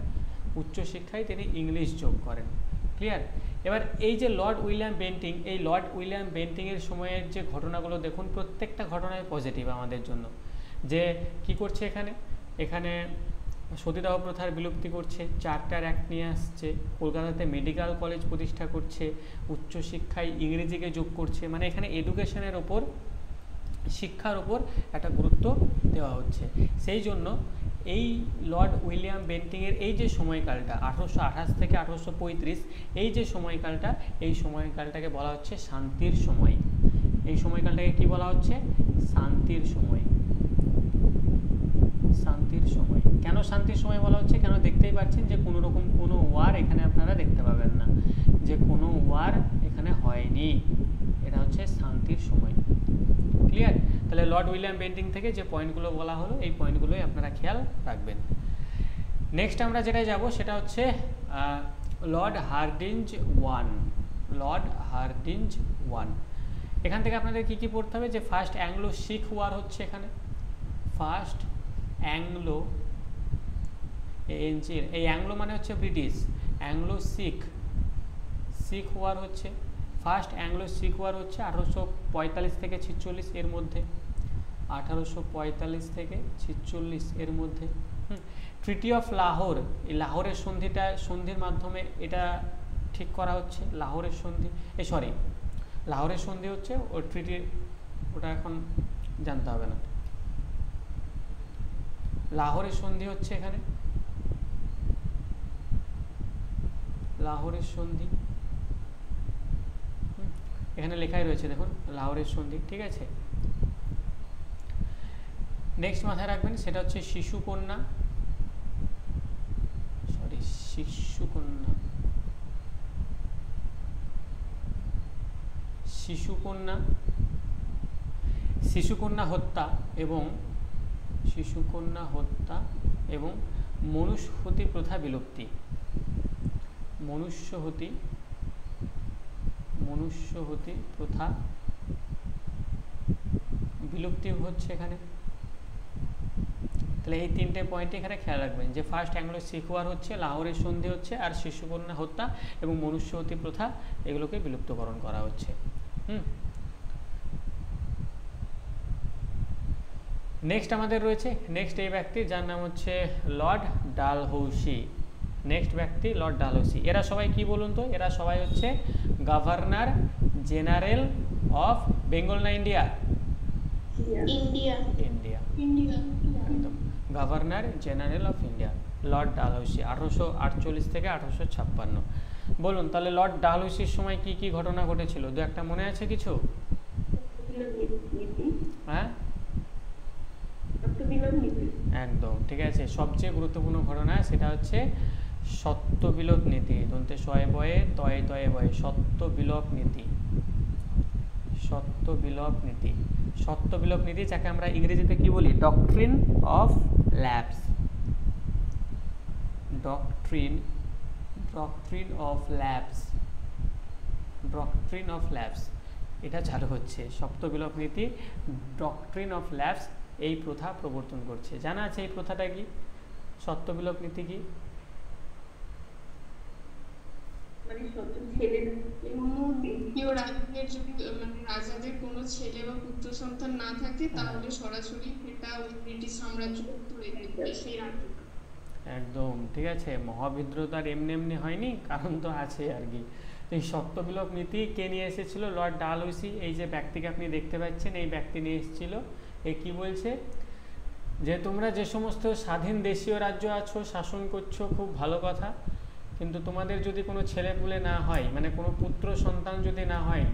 উচ্চশিক্ষায় তিনি ইংলিশ যোগ করেন। ক্লিয়ার? এবার এই যে লর্ড উইলিয়াম বেন্টিং, এই লর্ড উইলিয়াম বেন্টিংয়ের সময়ের যে ঘটনাগুলো দেখুন, প্রত্যেকটা ঘটনায় পজিটিভ আমাদের জন্য। যে কি করছে এখানে, এখানে সতীদাহ প্রথার বিলুপ্তি করছে, চার্টার অ্যাক্ট নিয়ে আসছে, কলকাতাতে মেডিকেল কলেজ প্রতিষ্ঠা করছে, উচ্চশিক্ষায় ইংরেজিকে যোগ করছে, মানে এখানে এডুকেশনের ওপর, শিক্ষার ওপর একটা গুরুত্ব দেওয়া হচ্ছে। সেই জন্য এই লর্ড উইলিয়াম বেন্টিংয়ের এই যে সময়কালটা 1828 থেকে 1835, এই যে সময়কালটা, এই সময়কালটাকে বলা হচ্ছে শান্তির সময়। এই সময়কালটাকে কি বলা হচ্ছে? শান্তির সময়। শান্তির সময়। কেন শান্তির সময় বলা হচ্ছে? কেন দেখতেই পাচ্ছেন যে কোনো রকম কোনো ওয়ার এখানে আপনারা দেখতে পাবেন না, যে কোনো ওয়ার এখানে হয়নি, এটা হচ্ছে শান্তির সময়। ক্লিয়ার? তাহলে লর্ড উইলিয়াম বেন্টিং থেকে যে পয়েন্টগুলো বলা হলো, এই পয়েন্টগুলোই আপনারা খেয়াল রাখবেন। নেক্সট আমরা যেটা যাব সেটা হচ্ছে Lord Hardinge one. Lord Hardinge one, এখান থেকে আপনাদের কি কি পড়তে হবে? যে ফার্স্ট অ্যাংলো শিখ ওয়ার হচ্ছে এখানে, ফার্স্ট অ্যাংলো, এই অ্যাংলো মানে হচ্ছে ব্রিটিশ, অ্যাংলো শিখ, শিখ ওয়ার হচ্ছে ফার্স্ট অ্যাংলো শিখ ওয়ার হচ্ছে 1845 থেকে 46 এর মধ্যে, 1845 থেকে 46 এর মধ্যে। ট্রিটি অফ লাহোর, এই লাহোরের সন্ধির মাধ্যমে এটা ঠিক করা হচ্ছে। লাহোরের সন্ধি, লাহোরের সন্ধি হচ্ছে ও ট্রিটি, ওটা এখন জানতে হবে না। লাহোরের সন্ধি হচ্ছে এখানে, লাহোরের সন্ধি এখানে লেখাই রয়েছে, দেখুন লাহোরের সন্ধি। ঠিক আছে, নেক্সট মাথায় রাখবেন সেটা হচ্ছে শিশুকন্যা, শিশুকন্যা হত্যা এবং মনুষ্যহতি প্রথা বিলুপ্তি। মনুষ্যহতি প্রথা বিলুপ্তি হচ্ছে এখানে। তাহলে এই তিনটে পয়েন্ট এখানে খেয়াল রাখবেন, যে ফার্স্ট অ্যাংলো শিখ ওয়ার হচ্ছে, লাহোরের সন্ধি হচ্ছে, আর শিশুকন্যা হত্যা এবং মনুষ্যহতি প্রথা এগুলোকে বিলুপ্তকরণ করা হচ্ছে। নেক্সট আমাদের রয়েছে এই ব্যক্তি যার নাম হচ্ছে লর্ড ডালহৌসি। নেক্সট ব্যক্তি লর্ড ডালহৌসি। এরা সবাই কি বলুন তো? এরা সবাই হচ্ছে গভর্নর জেনারেল অফ বেঙ্গল না ইন্ডিয়া? ইন্ডিয়া, একদম governor general of India Lord Dalhousie, 1848 থেকে 1856। বলুন তাহলে লর্ড ডালহৌসির সময় কি কি ঘটনা ঘটেছিল? দু একটা মনে আছে কিছু? হ্যাঁ, একদম ঠিক আছে। সবচেয়ে গুরুত্বপূর্ণ ঘটনা সেটা হচ্ছে সত্যবিলোপ নীতি, দন্তে শয়ে বয়ে তয়ে তয়ে বয়ে, সত্যবিলোপ নীতি, যাকে আমরা ইংরেজিতে কি বলি? ডক্ট্রিন অফ ল্যাপস, এটা চালু হচ্ছে। সত্যবিলোপ নীতি, ডক্ট্রিন অফ ল্যাপস, এই প্রথা প্রবর্তন করছে। জানা আছে এই প্রথাটা কি? সত্যবিলোপ নীতি কি? রাজাদের কোনো ছেলে বা পুত্র সন্তান না থাকে তাহলে সরাসরি সেটা ব্রিটিশ সাম্রাজ্য হয়ে যাবে সেই রাজ্যটা। একদম ঠিক আছে। মহাবিদ্রোহ তার এমনি হয়নি, কারণ তো আছে আর কি। এই সত্যবিলোপ নীতি কে নিয়ে এসেছিল? লর্ড ডালহৌসি। এই যে ব্যক্তিকে আপনি দেখতে পাচ্ছেন, এই ব্যক্তি নিয়ে এসেছিল। এ কি বলছে? যে তোমরা যে সমস্ত স্বাধীন দেশীয় রাজ্য আছো, শাসন করছো, খুব ভালো কথা, কিন্তু তোমাদের যদি কোনো ছেলেপুলে না হয়, মানে কোনো পুত্র সন্তান যদি না হয়,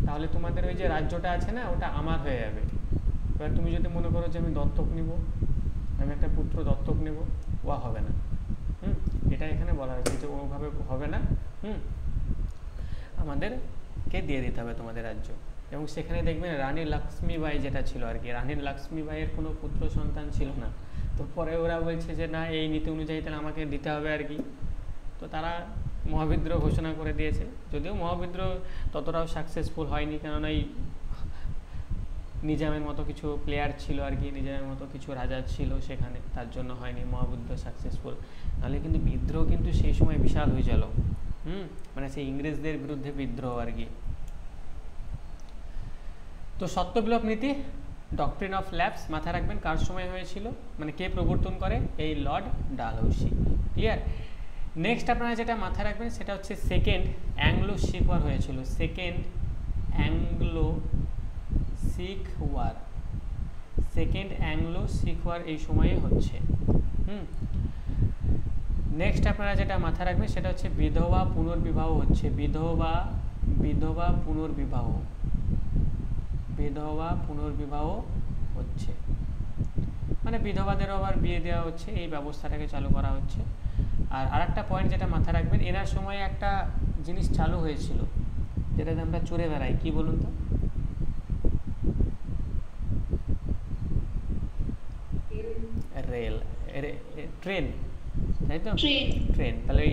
তাহলে তোমাদের ওই যে রাজ্যটা আছে না, ওটা আমার হয়ে যাবে। এবার তুমি যদি মনে করো যে আমি দত্তক নিব, আমি একটা পুত্র দত্তক নেব, ওয়া হবে না। এটা এখানে বলা হয়েছে যে ওভাবে হবে না, আমাদেরকে দিয়ে দিতে হবে তোমাদের রাজ্য। এবং সেখানে দেখবেন রানী লক্ষ্মীবাই যেটা ছিল আর কি, রানী লক্ষ্মীবাইয়ের কোনো পুত্র সন্তান ছিল না। তো পরে ওরা বলছে যে না, এই নীতি অনুযায়ী তাহলে আমাকে দিতে হবে আর কি। তো তারা মহাবিদ্রোহ ঘোষণা করে দিয়েছে, যদিও মহাবিদ্রোহ ততটাও সাকসেসফুল হয়নি, কেননা এই নিজামের মতো কিছু প্লেয়ার ছিল আর কি, নিজামের মতো কিছু রাজা ছিল সেখানে, তার জন্য হয়নি মহাবিদ্রোহ সাকসেসফুল। নাহলে কিন্তু বিদ্রোহ কিন্তু সেই সময় বিশাল হয়েছিল, মানে সেই ইংরেজদের বিরুদ্ধে বিদ্রোহ আর কি। তো সত্যবিলোপ নীতি, ডক্ট্রিন অফ ল্যাপস, মাথায় রাখবেন কার সময় হয়েছিল, মানে কে প্রবর্তন করে, এই লর্ড ডালহৌসি। ক্লিয়ার। নেক্সট আপনারা যেটা মাথায় রাখবেন সেটা হচ্ছে সেকেন্ড অ্যাংলো শিখ ওয়ার হয়েছিল, সেকেন্ড অ্যাংলো শিখ ওয়ার, সেকেন্ড অ্যাংলো শিখ ওয়ার এই সময়ে হচ্ছে। নেক্সট আপনারা যেটা মাথায় রাখবেন সেটা হচ্ছে বিধবা পুনর্বিবাহ হচ্ছে, বিধবা পুনর্বিবাহ, বিধবা পুনর্বিবাহ হচ্ছে, মানে বিধবাদেরও আবার বিয়ে দেওয়া হচ্ছে, এই ব্যবস্থাটাকে চালু করা হচ্ছে। আর আরেকটা পয়েন্ট যেটা মাথায় রাখবেন, এনার সময় একটা জিনিস চালু হয়েছিল যেটাতে আমরা চড়ে বেড়াই, কি বলুন তো? রেল, ট্রেন, তাই তো? ট্রেন। তাহলে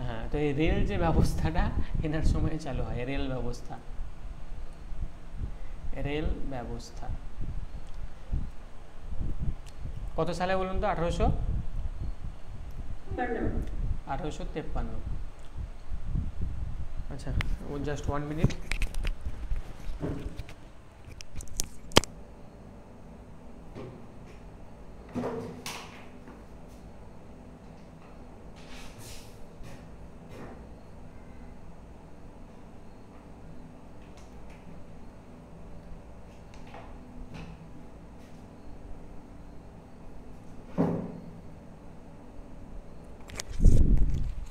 হ্যাঁ, তো এই রেল যে ব্যবস্থাটা এনার সময় চালু হয়, রেল ব্যবস্থা, রেল ব্যবস্থা কত সালে বলুন তো? 1853। আচ্ছা, জাস্ট 1 মিনিট।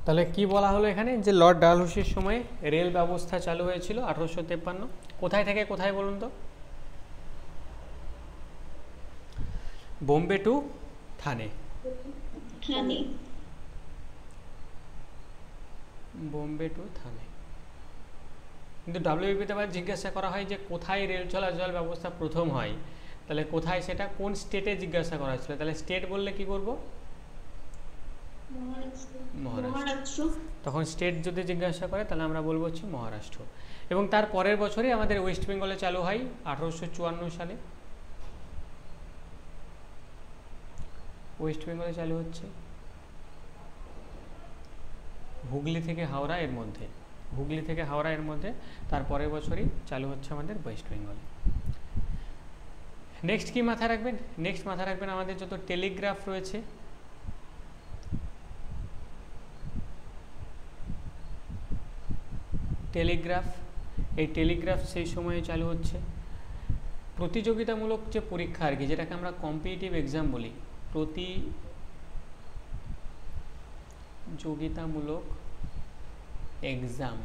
তাহলে কি বলা হলো এখানে, যে লর্ড ডালহৌসির সময় রেল ব্যবস্থা চালু হয়েছিল 1853। কোথায় থেকে কোথায় বলুন তো? বোম্বে টু থানে, বোম্বে টু থানে। কিন্তু ডাব্লিউবিপিতে আবার জিজ্ঞাসা করা হয় যে কোথায় রেল চলাচল ব্যবস্থা প্রথম হয়, তাহলে কোথায়, সেটা কোন স্টেটে জিজ্ঞাসা করা হয়েছিল? তাহলে স্টেট বললে কি করব? মহারাষ্ট্র। তখন স্টেট যদি জিজ্ঞাসা করে তাহলে আমরা বলবো হচ্ছে মহারাষ্ট্র। এবং তার পরের বছরই আমাদের ওয়েস্ট বেঙ্গলে চালু হয় 1854 সালে, ওয়েস্ট বেঙ্গলে চালু হচ্ছে হুগলি থেকে হাওড়া এর মধ্যে, হুগলি থেকে হাওড়া এর মধ্যে তার পরের বছরই চালু হচ্ছে আমাদের ওয়েস্ট বেঙ্গলে। নেক্সট কি মাথায় রাখবেন? নেক্সট মাথায় রাখবেন আমাদের যত টেলিগ্রাফ রয়েছে, টেলিগ্রাফ, এই টেলিগ্রাফ সেই সময়ে চালু হচ্ছে। প্রতিযোগিতামূলক যে পরীক্ষা আর কি, যেটাকে আমরা কম্পিটিটিভ এক্সাম বলি, প্রতিযোগিতামূলক এক্সাম,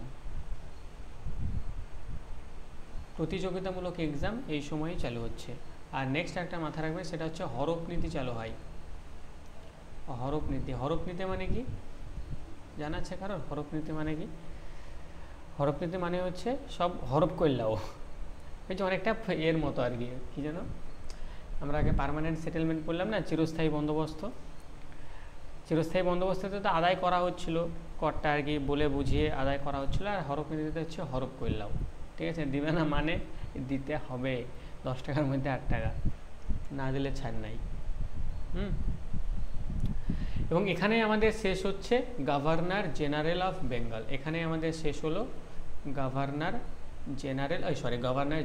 প্রতিযোগিতামূলক এক্সাম এই সময়ে চালু হচ্ছে। আর নেক্সট একটা মাথায় রাখবেন সেটা হচ্ছে হরপ নীতি চালু হয়। হরপ নীতি, হরপ নীতি মানে কি জানা আছে কারণ? হরপ নীতি মানে কি? হরপ নীতি মানে হচ্ছে সব হরপ করলাও, এই যে অনেকটা এর মতো আর কি, কি যেন আমরা আগে পার্মানেন্ট সেটেলমেন্ট করলাম না, চিরস্থায়ী বন্দোবস্ত। চিরস্থায়ী বন্দোবস্ততে তো আদায় করা হচ্ছিল করটা আর কি, বলে বুঝিয়ে আদায় করা হচ্ছিল। আর হরপ নীতিতে হচ্ছে হরপ করলাও, ঠিক আছে? দিবে না মানে দিতে হবে, 10 টাকার মধ্যে 8 টাকা না দিলে ছাড় নাই। এবং এখানে আমাদের শেষ হচ্ছে গভর্নর জেনারেল অফ বেঙ্গল, এখানে আমাদের শেষ হলো গভর্নর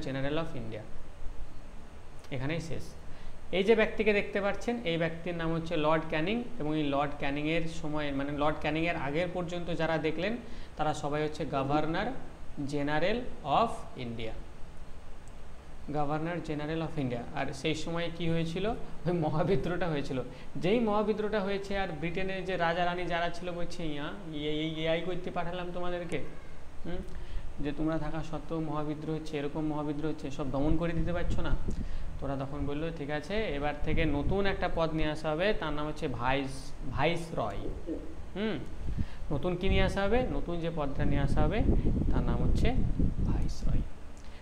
জেনারেল অফ ইন্ডিয়া, এখানেই শেষ। এই যে ব্যক্তিকে দেখতে পাচ্ছেন, এই ব্যক্তির নাম হচ্ছে লর্ড ক্যানিং। এবং এই লর্ড ক্যানিংয়ের সময়, মানে লর্ড ক্যানিংয়ের আগের পর্যন্ত যারা দেখলেন তারা সবাই হচ্ছে governor general of India, governor general of India. আর সেই সময় কি হয়েছিল? ওই মহাবিদ্রোহটা হয়েছিল। যেই মহাবিদ্রোহটা হয়েছে আর ব্রিটেনের যে রাজা রানী যারা ছিল বলছে এই করতে পাঠালাম তোমাদেরকে, যে তোমরা থাকা সত্ত্বেও মহাবিদ্রোহ হচ্ছে, এরকম মহাবিদ্রোহ হচ্ছে, সব দমন করে দিতে পারছো না। তোরা তখন বললো ঠিক আছে, এবার থেকে নতুন একটা পদ নিয়ে আসা হবে, তার নাম হচ্ছে ভাইস রয়। নতুন কি নিয়ে আসা হবে? নতুন যে পদটা নিয়ে আসা হবে তার নাম হচ্ছে ভাইস রয়।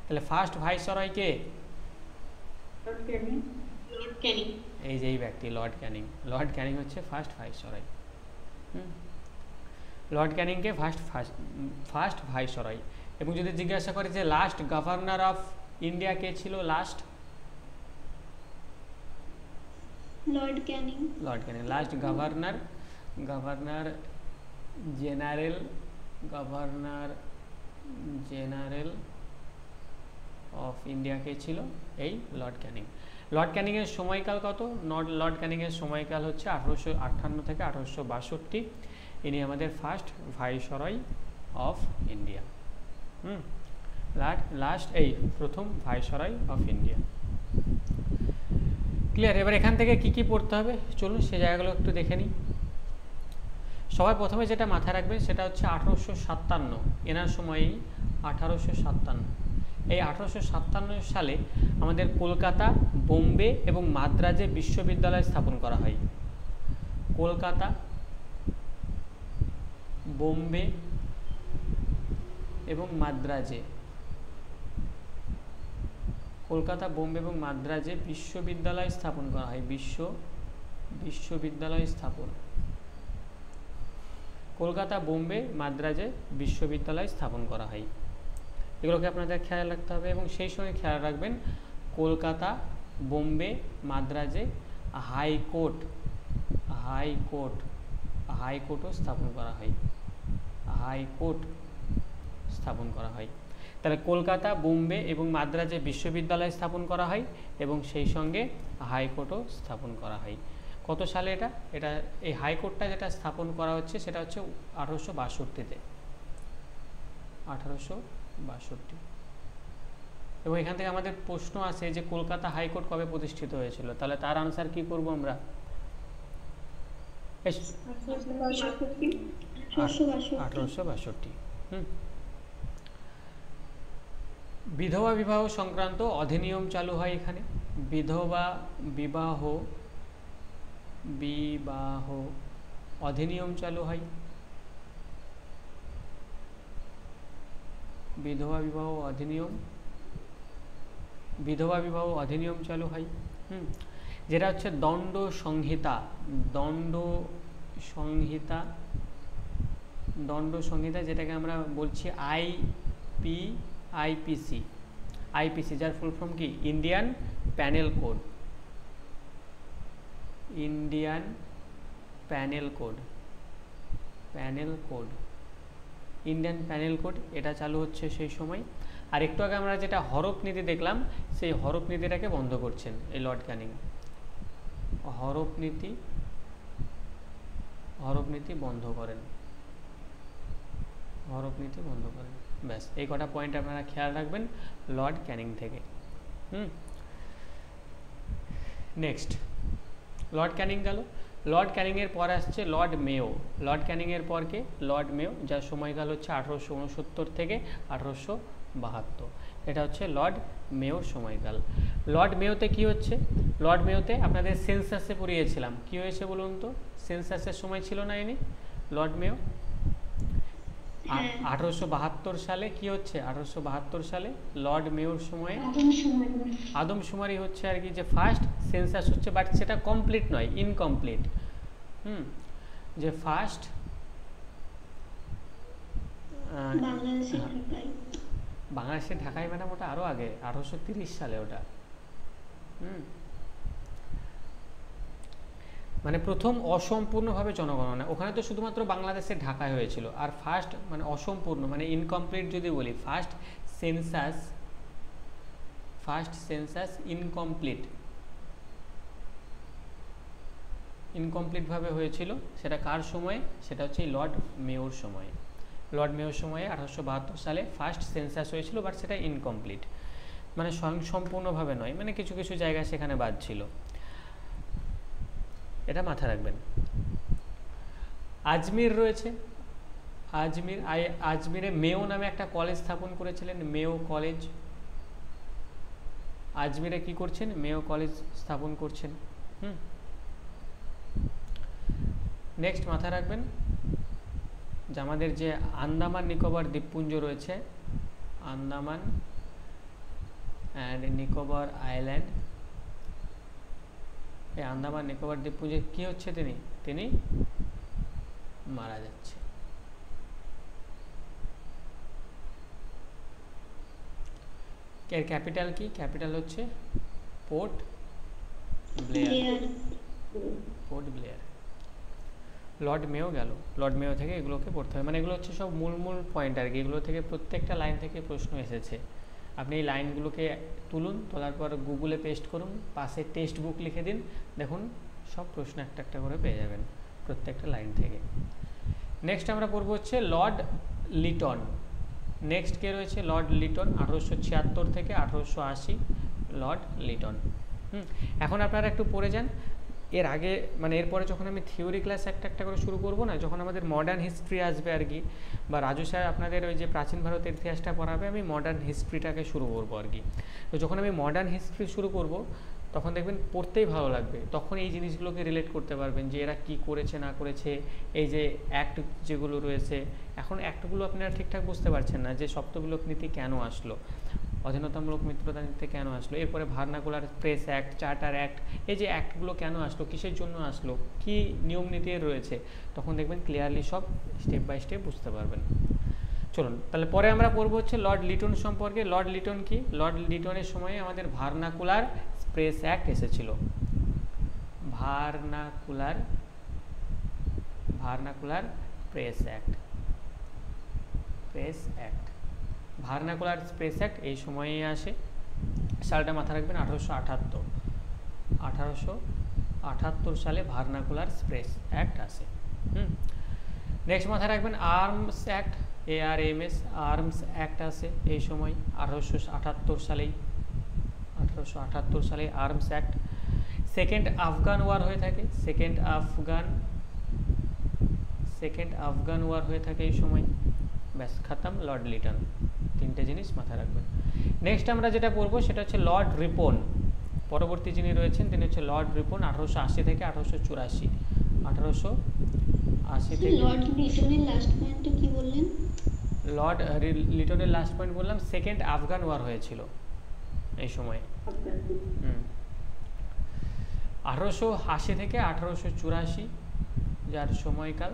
তাহলে ফার্স্ট ভাইস রয় কে? এই যে এই ব্যক্তি লর্ড ক্যানিং। লর্ড ক্যানিং হচ্ছে ফার্স্ট ভাইস রয়। লর্ড ক্যানিংকে ফার্স্ট ভাইসরয়। এবং যদি জিজ্ঞাসা করে যে লাস্ট গভর্নর অফ ইন্ডিয়া কে ছিল last, lord Canning. Last governor general of India কে ছিল এই লর্ড ক্যানিং। লর্ড ক্যানিং এর সময়কাল কত? লর্ড ক্যানিং এর সময়কাল হচ্ছে 1858 থেকে 1862। ইনি আমাদের ফার্স্ট ভাইসরয় অফ ইন্ডিয়া। প্রথম ভাইসরয় অফ ইন্ডিয়া। ক্লিয়ার? এবার এখান থেকে কি পড়তে হবে চলুন সে জায়গাগুলো একটু দেখে নিই। সবার প্রথমে যেটা মাথায় রাখবেন সেটা হচ্ছে 1857 এনার সময়ই 1857। এই 1857 সালে আমাদের কলকাতা, বোম্বে এবং মাদ্রাজে বিশ্ববিদ্যালয় স্থাপন করা হয়। কলকাতা, বোম্বে এবং মাদ্রাজে বিশ্ববিদ্যালয় স্থাপন করা হয়। বিশ্ববিদ্যালয় স্থাপন। কলকাতা, বোম্বে, মাদ্রাজে বিশ্ববিদ্যালয় স্থাপন করা হয়। এগুলোকে আপনাদের খেয়াল রাখতে হবে। এবং সেই সঙ্গে খেয়াল রাখবেন কলকাতা, বোম্বে, মাদ্রাজে হাইকোর্টও স্থাপন করা হয়। তাহলে কলকাতা, বোম্বে এবং মাদ্রাজে বিশ্ববিদ্যালয় স্থাপন করা হয় এবং সেই সঙ্গে হাইকোর্টও স্থাপন করা হয়। কত সালে এটা এই হাইকোর্টটা যেটা স্থাপন করা হচ্ছে সেটা হচ্ছে 1862-তে। 1862। এবং এখান থেকে আমাদের প্রশ্ন আসে যে কলকাতা হাইকোর্ট কবে প্রতিষ্ঠিত হয়েছিল, তাহলে তার আনসার কি করব আমরা? 1862। বিধবা বিবাহ সংক্রান্ত অধিনিয়ম চালু হয় এখানে। বিধবা বিবাহ অধিনিয়ম চালু হয়। বিধবা বিবাহ অধিনিয়ম চালু হয়। যেটা হচ্ছে দণ্ড সংহিতা, যেটাকে আমরা বলছি আইপিসি, যার ফুল ফর্ম কি? Indian panel code. এটা চালু হচ্ছে সেই সময়। আর একটু আগে আমরা যেটা হরফ নীতি দেখলাম সেই হরফ নীতিটাকে বন্ধ করছেন এই লর্ড ক্যানিং। হরফ নীতি বন্ধ করেন। ব্যাস, এই কটা পয়েন্ট আপনারা খেয়াল রাখবেন লর্ড ক্যানিং থেকে। নেক্সট লর্ড ক্যানিং গেল। লর্ড ক্যানিং এর পর আসছে লর্ড মেয়ো। লর্ড ক্যানিং এর পর কে? লর্ড মেয়ো, যার সময়কাল হচ্ছে 1869 থেকে 1872। এটা হচ্ছে লর্ড মেয়োর সময়কাল। লর্ড মেয়োতে কি হচ্ছে? লর্ড মেয়োতে আপনাদের সেন্সাসে পড়িয়েছিলাম, কি হয়েছে বলুন তো? সেন্সাসের সময় ছিল না ইনি লর্ড মেয়ো? 1872 সালে কি হচ্ছে? 1872 সালে লর্ড মেয়র সময়ে আদমশুমারি হচ্ছে আর কি, যে ফার্স্ট সেন্সাস হচ্ছে, বাট সেটা কমপ্লিট নয়, ইনকমপ্লিট। যে ফার্স্ট বাংলাদেশের ঢাকায় ম্যাডাম ওটা আরো আগে, 1830 সালে ওটা। মানে প্রথম অসম্পূর্ণভাবে জনগণনা, ওখানে তো শুধুমাত্র বাংলাদেশের ঢাকায় হয়েছিল। আর ফার্স্ট মানে অসম্পূর্ণ, মানে ইনকমপ্লিট যদি বলি, ফার্স্ট সেন্সাস ইনকমপ্লিটভাবে হয়েছিল। সেটা কার সময়ে? সেটা হচ্ছে লর্ড মেয়র সময়ে। লর্ড মেয়র সময়ে 1872 সালে ফার্স্ট সেন্সাস হয়েছিল, বাট সেটা ইনকমপ্লিট, মানে সম্পূর্ণভাবে নয়, মানে কিছু কিছু জায়গা সেখানে বাদ ছিল। এটা মাথায় রাখবেন। আজমির রয়েছে। আজমিরে মেয়ো নামে একটা কলেজ স্থাপন করেছিলেন, মেয়ো কলেজ। আজমিরে কি করছেন? মেয়ো কলেজ স্থাপন করছেন। নেক্সট মাথায় রাখবেন যে আমাদের যে আন্দামান নিকোবর দ্বীপপুঞ্জ রয়েছে, আন্দামান অ্যান্ড নিকোবর আইল্যান্ড, এই আন্দামান নিকোবর দ্বীপপুঞ্জে কি হচ্ছে? তিনি মারা যাচ্ছে। এর ক্যাপিটাল কি? ক্যাপিটাল হচ্ছে port Blair. Port Blair. Lord মেও গেল, লর্ড মেও থেকে এগুলোকে পড়তে হবে, মানে এগুলো হচ্ছে সব মূল মূল পয়েন্ট আর কি। এগুলো থেকে প্রত্যেকটা লাইন থেকে প্রশ্ন এসেছে। আপনি এই লাইনগুলোকে তুলুন, তোলার পর গুগলে পেস্ট করুন, পাশে টেক্সট বুক লিখে দিন, দেখুন সব প্রশ্ন একটা একটা করে পেয়ে যাবেন প্রত্যেকটা লাইন থেকে। নেক্সট আমরা পড়বো হচ্ছে লর্ড লিটন। নেক্সট কে রয়েছে? লর্ড লিটন, 1876 থেকে 1880 লর্ড লিটন। এখন আপনারা একটু পড়ে যান। এর আগে মানে এরপরে যখন আমি থিওরি ক্লাস একটা একটা করে শুরু করব না, যখন আমাদের মডার্ন হিস্ট্রি আসবে আর কি, বা রাজু স্যার আপনাদের ওই যে প্রাচীন ভারতের ইতিহাসটা পড়াবে, আমি মডার্ন হিস্ট্রিটাকে শুরু করবো আর কি। তো যখন আমি মডার্ন হিস্ট্রি শুরু করব তখন দেখবেন পড়তেই ভালো লাগবে, তখন এই জিনিসগুলোকে রিলেট করতে পারবেন যে এরা কি করেছে না করেছে। এই যে অ্যাক্ট যেগুলো রয়েছে, এখন অ্যাক্টগুলো আপনারা ঠিকঠাক বুঝতে পারছেন না যে সপ্তবিলোপ নীতি কেন আসলো, অধীনতামূলক মিত্রতা নীতি কেন আসলো, এরপরে vernacular press act, charter act, এই যে অ্যাক্টগুলো কেন আসলো, কিসের জন্য আসলো, কি নিয়ম নীতি রয়েছে, তখন দেখবেন ক্লিয়ারলি সব স্টেপ বাই স্টেপ বুঝতে পারবেন। চলুন তাহলে পরে আমরা পড়বো হচ্ছে লর্ড লিটন সম্পর্কে। লর্ড লিটন কি? লর্ড লিটনের সময়ে আমাদের ভার্নাকুলার প্রেস অ্যাক্ট এসেছিল। Vernacular press act, vernacular press act এই সময়েই আসে। সালটা মাথায় রাখবেন 1878 সালে ভার্নাকুলার প্রেস অ্যাক্ট আসে। নেক্সট মাথায় রাখবেন arms act, ARMS arms act আসে এই সময় 1878 সালে arms act. Second Afghan war হয়ে থাকে, সেকেন্ড আফগান ওয়ার হয়ে থাকে এই সময়। ব্যাস খতম লর্ড লিটন। তিনটে জিনিস মাথায় রাখবেন। নেক্সট আমরা যেটা পড়বো সেটা হচ্ছে লর্ড রিপন। পরবর্তী যিনি রয়েছেন তিনি হচ্ছে লর্ড রিপন, 1880 থেকে 1884। 1880 থেকে লর্ড লিটনের লাস্ট পয়েন্টটা কি বললেন? লর্ড লিটনের লাস্ট পয়েন্ট বললাম সেকেন্ড আফগান ওয়ার হয়েছিল এই সময়। 1880 থেকে 1884 যার সময়কাল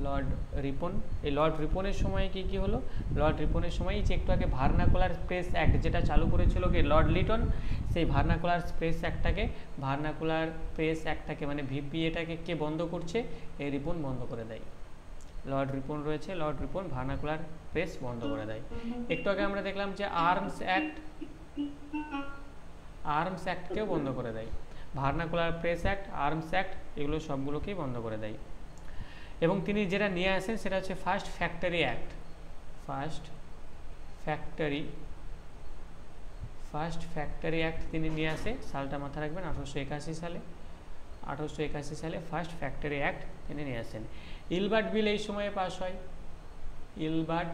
লর্ড রিপন। এই লর্ড রিপনের সময় কি কি হলো? লর্ড রিপনের সময় যে একটু আগে ভার্নাকুলার প্রেস অ্যাক্ট যেটা চালু করেছিল কি লর্ড লিটন, সেই ভার্নাকুলার প্রেস অ্যাক্টটাকে মানে ভিপিএটাকে কে বন্ধ করছে? এই রিপন বন্ধ করে দেয়। লর্ড রিপন রয়েছে, লর্ড রিপন ভার্নাকুলার প্রেস বন্ধ করে দেয়। একটু আগে আমরা দেখলাম যে আর্মস অ্যাক্টকেও বন্ধ করে দেয়। Vernacular press act, arms act এগুলো সবগুলোকেই বন্ধ করে দেয়। এবং তিনি যেটা নিয়ে আসেন সেটা হচ্ছে first factory act. First factory act তিনি নিয়ে আসে। সালটা মাথায় রাখবেন 1881 সালে। 1881 সালে ফার্স্ট ফ্যাক্টরি অ্যাক্ট তিনি নিয়ে আসেন। ইলবার্ট বিল এই সময়ে পাস হয়। ইলবার্ট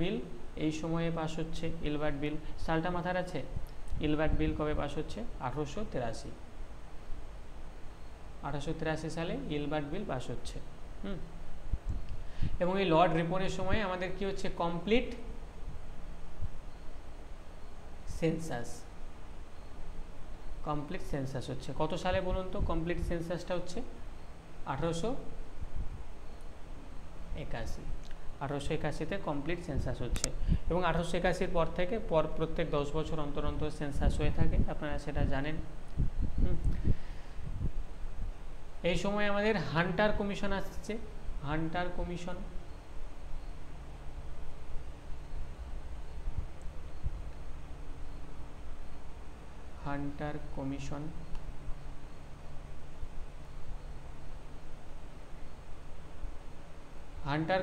বিল এই সময়ে পাস হচ্ছে। ইলবার্ট বিল সালটা মাথায় আছে? ইলবার্ট বিল কবে পাস হচ্ছে? 1883 সালে ইলবার্ট বিল পাস হচ্ছে। এবং এই লর্ড রিপনের সময় আমাদের কি হচ্ছে? কমপ্লিট সেন্সাস হচ্ছে। কত সালে বলুন তো কমপ্লিট সেন্সাসটা হচ্ছে? 1881-তে কমপ্লিট সেন্সাস হচ্ছে। এবং 1881 পর থেকে প্রত্যেক 10 বছর অন্তর অন্তর সেন্সাস হয়ে থাকে, আপনারা সেটা জানেন। এই সময় আমাদের হান্টার কমিশন আসছে। হান্টার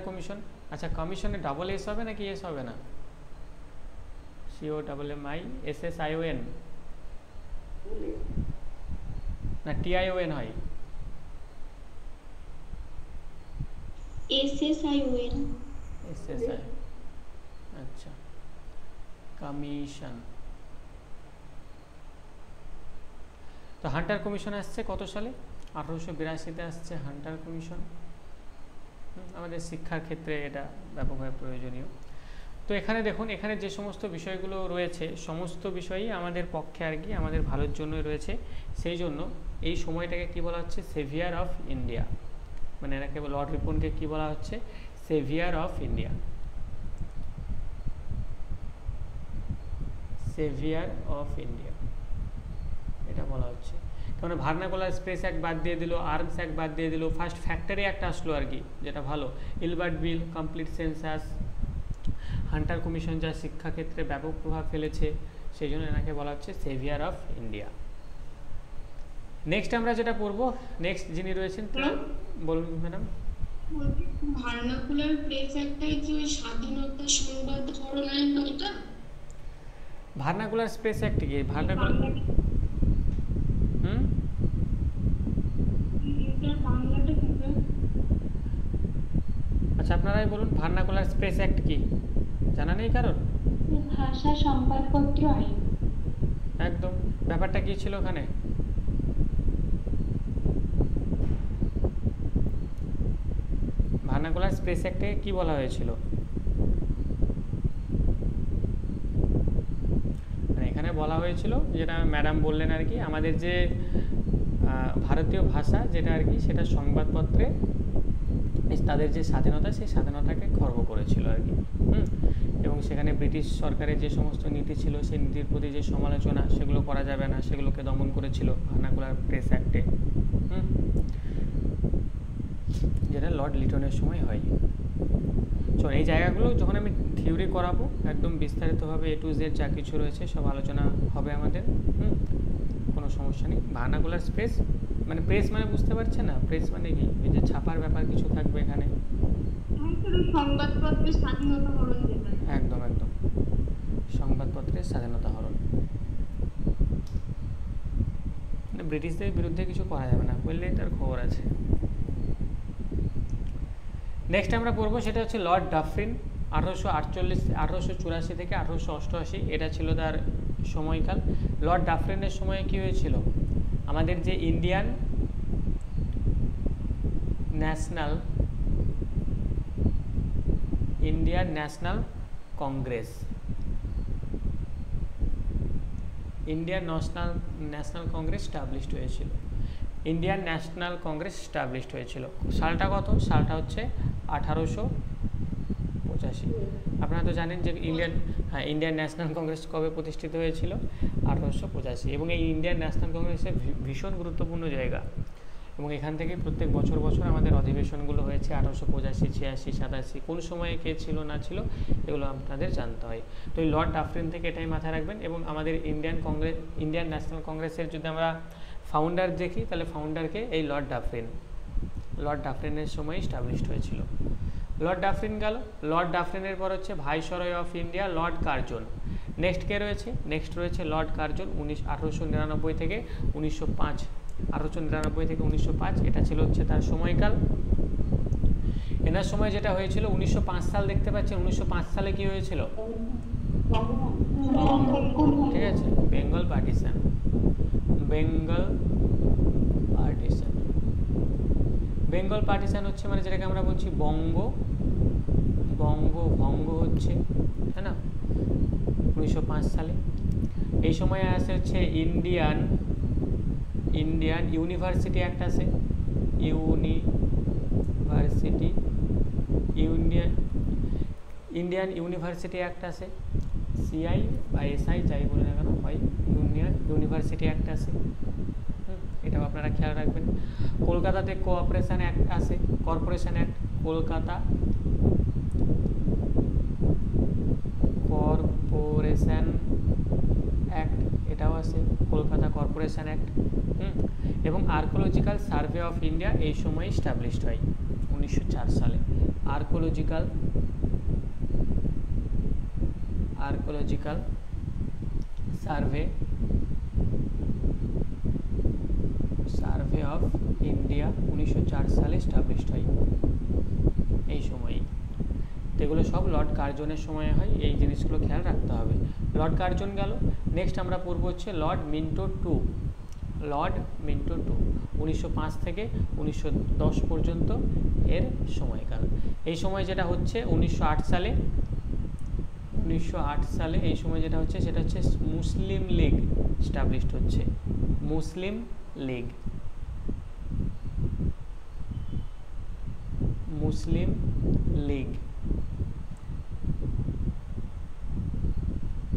কমিশন আচ্ছা, কমিশনে ডাবল এস হবে নাকি এস হবে না? COMMISSION না TION হয়? SSION। আচ্ছা, কমিশন। তো হান্টার কমিশন আসছে কত সালে? 1882-তে আসছে হান্টার কমিশন। আমাদের শিক্ষার ক্ষেত্রে এটা ব্যাপকভাবে প্রয়োজনীয়। তো এখানে দেখুন, এখানে যে সমস্ত বিষয়গুলো রয়েছে সমস্ত বিষয়ই আমাদের পক্ষে আর কি, আমাদের ভালোর জন্যই রয়েছে। সেই জন্য এই সময়টাকে কি বলা হচ্ছে? Severe of India. মানে এটাকে লর্ড রিপনকে কি বলা হচ্ছে? Severe of India. Severe of India, এটা বলা হচ্ছে। কারণ ভার্নাকুলার স্পেস অ্যাক্ট বাদ দিয়ে দিল, আর্মস অ্যাক্ট বাদ দিয়ে দিল, ফার্স্ট ফ্যাক্টরি অ্যাক্ট আসলো আর কি, যেটা ভালো। ইলবার্ট বিল, কমপ্লিট সেন্সাস, হান্টার কমিশন যা শিক্ষাক্ষেত্রে ব্যাপক প্রভাব ফেলেছে, সেই জন্য এনাকে বলা হচ্ছে সেভিয়ার অফ ইন্ডিয়া। নেক্সট আমরা যেটা পড়বো, নেক্সট যিনি রয়েছেন বলুন ম্যাডাম। ভার্নাকুলার প্লেস একটাই কি ওই স্বাধীনতা সংবাদ ধরনের ওটা? ভার্নাকুলার স্পেস অ্যাক্ট কি? ভার্নাকুলার বাংলাটা কি? আচ্ছা আপনারাই বলুন, ভার্নাকুলার স্পেস অ্যাক্ট কি? জানা নেই কারণ? ভাষা সংবাদপত্র আইন। একদম। ব্যাপারটা কি ছিল ওখানে? ভার্নাকুলার স্পেস অ্যাক্টে কি বলা হয়েছিল? মানে এখানে বলা হয়েছিল, যেটা ম্যাডাম বললেন আর কি, আমাদের যে ভারতীয় ভাষা যেটা আর কি, সেটা সংবাদপত্রে তাদের যে স্বাধীনতা, সেই স্বাধীনতাকে খর্ব করেছিল আর কি। এবং সেখানে ব্রিটিশ সরকারের যে সমস্ত নীতি ছিল, সেই নীতির প্রতি যে সমালোচনা, সেগুলো করা যাবে না, সেগুলোকে দমন করেছিল ভার্নাকুলার প্রেস অ্যাক্টে, যেটা লর্ড লিটনের সময় হয়। চল এই জায়গাগুলো যখন আমি থিওরি করাবো, একদম বিস্তারিতভাবে A to Z যা কিছু রয়েছে সব আলোচনা হবে আমাদের। কোনো সমস্যা নেই। ভার্নাকুলার স্পেস মানে প্রেস মানে বুঝতে পারছেন না? প্রেস মানে কি? এই যে ছাপার ব্যাপার কিছু থাকবে এখানে। সংবাদপত্রের স্বাধীনতা হরণ যেটা। একদম একদম, সংবাদপত্রের স্বাধীনতা হরণ। মানে ব্রিটিশদের বিরুদ্ধে কিছু করা যাবে না, বললেই তার খবর আছে। নেক্সট আমরা পড়বো, সেটা হচ্ছে লর্ড ডাফরিন, 1884 থেকে 1888, এটা ছিল তার সময়কাল। লর্ড ডাফরিনের সময়ে কি হয়েছিল, আমাদের যে ইন্ডিয়ান ন্যাশনাল কংগ্রেস, স্টাবলিশড হয়েছিল। ইন্ডিয়ান ন্যাশনাল কংগ্রেস স্টাবলিশড হয়েছিল। সালটা কত? সালটা হচ্ছে 1885। আপনারা তো জানেন যে ইন্ডিয়ান ন্যাশনাল কংগ্রেস কবে প্রতিষ্ঠিত হয়েছিল? 1885। এবং এই ইন্ডিয়ান ন্যাশনাল কংগ্রেসের ভীষণ গুরুত্বপূর্ণ জায়গা, এবং এখান থেকে প্রত্যেক বছর আমাদের অধিবেশনগুলো হয়েছে। 1885, 86, 87, কোন সময়ে কে ছিল না ছিল, এগুলো আপনাদের জানতে হয়। তো এই লর্ড ডাফরিন থেকে এটাই মাথায় রাখবেন। এবং আমাদের ইন্ডিয়ান ন্যাশনাল কংগ্রেসের যদি আমরা ফাউন্ডার দেখি, তাহলে ফাউন্ডারকে এই লর্ড ডাফরিনের সময় স্টাবলিশড হয়েছিল। লর্ড ডাফরিন গেল। লর্ড ডাফরিনের পর হচ্ছে viceroy of India lord Curzon. Next কে রয়েছে? নেক্সট রয়েছে লর্ড কার্জন, 1899 থেকে 1905। 1899 থেকে 1905 এটা ছিল হচ্ছে তার সময়কাল। এনার সময় যেটা হয়েছিল 1905 সাল, দেখতে পাচ্ছেন 1905 সালে কি হয়েছিল? ঠিক আছে, বেঙ্গল পার্টিশন। বেঙ্গল পার্টিশন হচ্ছে মানে যেটাকে আমরা বলছি বঙ্গভঙ্গ হচ্ছে, তাই না? 1905 সালে। এই সময় আসে হচ্ছে ইন্ডিয়ান ইউনিভার্সিটি অ্যাক্ট আছে। ইন্ডিয়ান ইউনিভার্সিটি অ্যাক্ট আছে। CI বা SI যাই বলে না কেন, হয় ইন্ডিয়ান ইউনিভার্সিটি অ্যাক্ট আছে। এটাও আপনারা খেয়াল রাখবেন। কলকাতাতে কর্পোরেশন অ্যাক্ট আছে, corporation act, Kolkata corporation act, এটাও আছে কলকাতা কর্পোরেশন অ্যাক্ট। এবং আর্কোলজিক্যাল সার্ভে অফ ইন্ডিয়া এই সময় স্টাবলিশড হয় 1904 সালে। আর্কোলজিক্যাল সার্ভে অফ ইন্ডিয়া 1904 সালে স্টাবলিশড হয় এই সময়ই। তো এগুলো সব লর্ড কার্জনের সময় হয়, এই জিনিসগুলো খেয়াল রাখতে হবে। লর্ড কার্জন গেল। নেক্সট আমরা পড়ব হচ্ছে লর্ড মিন্টো টু। 1905 থেকে 1910 পর্যন্ত এর সময়কাল। এই সময় যেটা হচ্ছে 1908 সালে এই সময় যেটা হচ্ছে সেটা হচ্ছে মুসলিম লীগ স্টাবলিশড হচ্ছে। মুসলিম লীগ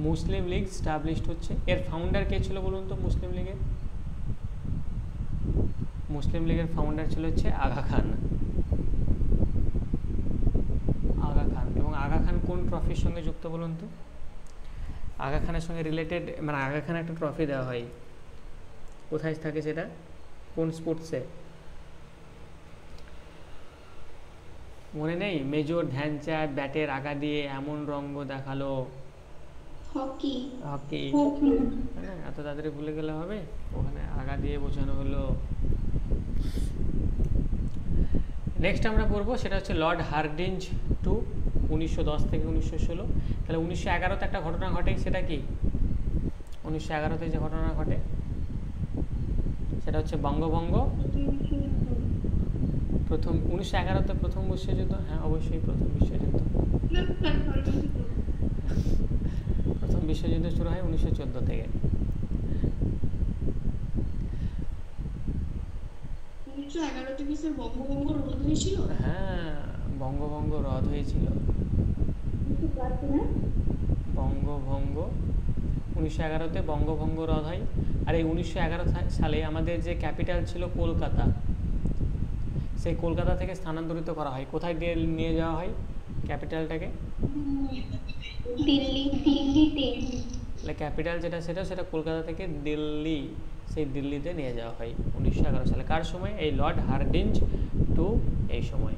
মুসলিম লীগ স্টাবলিশড হচ্ছে। এর ফাউন্ডার কে ছিল বলুন তো? মুসলিম লীগের ফাউন্ডার ছিল হচ্ছে আগা খান। এবং আগা খান কোন ট্রফির সঙ্গে যুক্ত বলুন তো? আগা খানের সঙ্গে রিলেটেড, মানে আগা খান একটা ট্রফি দেওয়া হয়, কোথায় থাকে সেটা, কোন স্পোর্টসে মনে নেই? মেজর ধ্যানচাঁদ ব্যাটের আগা দিয়ে এমন রঙ্গ দেখালো, হকি। হ্যাঁ, এত তাড়াতাড়ি ভুলে গেলে হবে? ওখানে আগা দিয়ে বোঝানো হলো। নেক্সট আমরা পড়বো সেটা হচ্ছে লর্ড হার্ডিঞ্জ টু, 1910 থেকে 1916। তাহলে 1911তে একটা ঘটনা ঘটে, সেটা কি? 1911তে যে ঘটনা ঘটে সেটা হচ্ছে বঙ্গভঙ্গ। প্রথম 1911তে প্রথম বিশ্বযুদ্ধ, হ্যাঁ অবশ্যই প্রথম বিশ্বযুদ্ধ। প্রথম বিশ্বযুদ্ধ শুরু হয় 1914 থেকে। 1911তে কি স্যার বঙ্গভঙ্গ রোধ হয়েছিল? হ্যাঁ, বঙ্গভঙ্গ রদ হয়েছিল। বঙ্গভঙ্গ 1911তে বঙ্গভঙ্গ রদ হয়। আর এই 1911 সালে আমাদের যে ক্যাপিটাল ছিল কলকাতা, সেই কলকাতা থেকে স্থানান্তরিত করা হয়। কোথায় নিয়ে যাওয়া হয় ক্যাপিটালটাকে? দিল্লিতে। তাহলে ক্যাপিটাল যেটা সেটা কলকাতা থেকে দিল্লি, সেই দিল্লিতে নিয়ে যাওয়া হয় 1911 সালে। কার সময়? এই লর্ড হার্ডিঞ্জ টু এই সময়।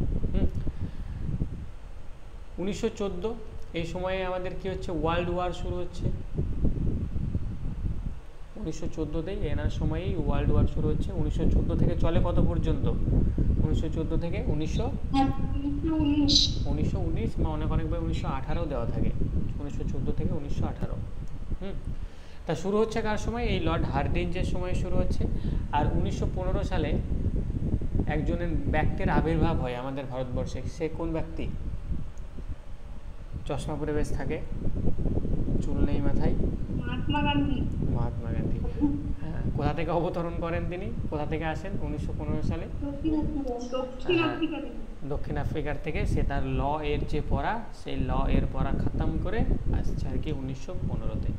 1914 এই সময়ে আমাদের কি হচ্ছে? ওয়ার্ল্ড ওয়ার শুরু হচ্ছে। 1914তেই এনার সময়েই ওয়ার্ল্ড ওয়ার শুরু হচ্ছে। 1914 থেকে চলে কত পর্যন্ত? 1914 থেকে 1919 বা অনেকবার 1918 দেওয়া থাকে। 1914 থেকে 1918। তা শুরু হচ্ছে কার সময়? এই লর্ড হার্ডিঞ্জের সময় শুরু হচ্ছে। আর 1915 সালে একজনের ব্যক্তির আবির্ভাব হয় আমাদের ভারতবর্ষে। সে কোন ব্যক্তি? চশমা পরে বেশ থাকে, চুল নেই মাথায়। মহাত্মা গান্ধী। হ্যাঁ, কোথা থেকে অবতরণ করেন তিনি? কোথা থেকে আসেন 1915 সালে? দক্ষিণ আফ্রিকার থেকে। সে তার ল এর যে পড়া, সেই ল এর পড়া খতম করে আসছে আর কি 1915তে।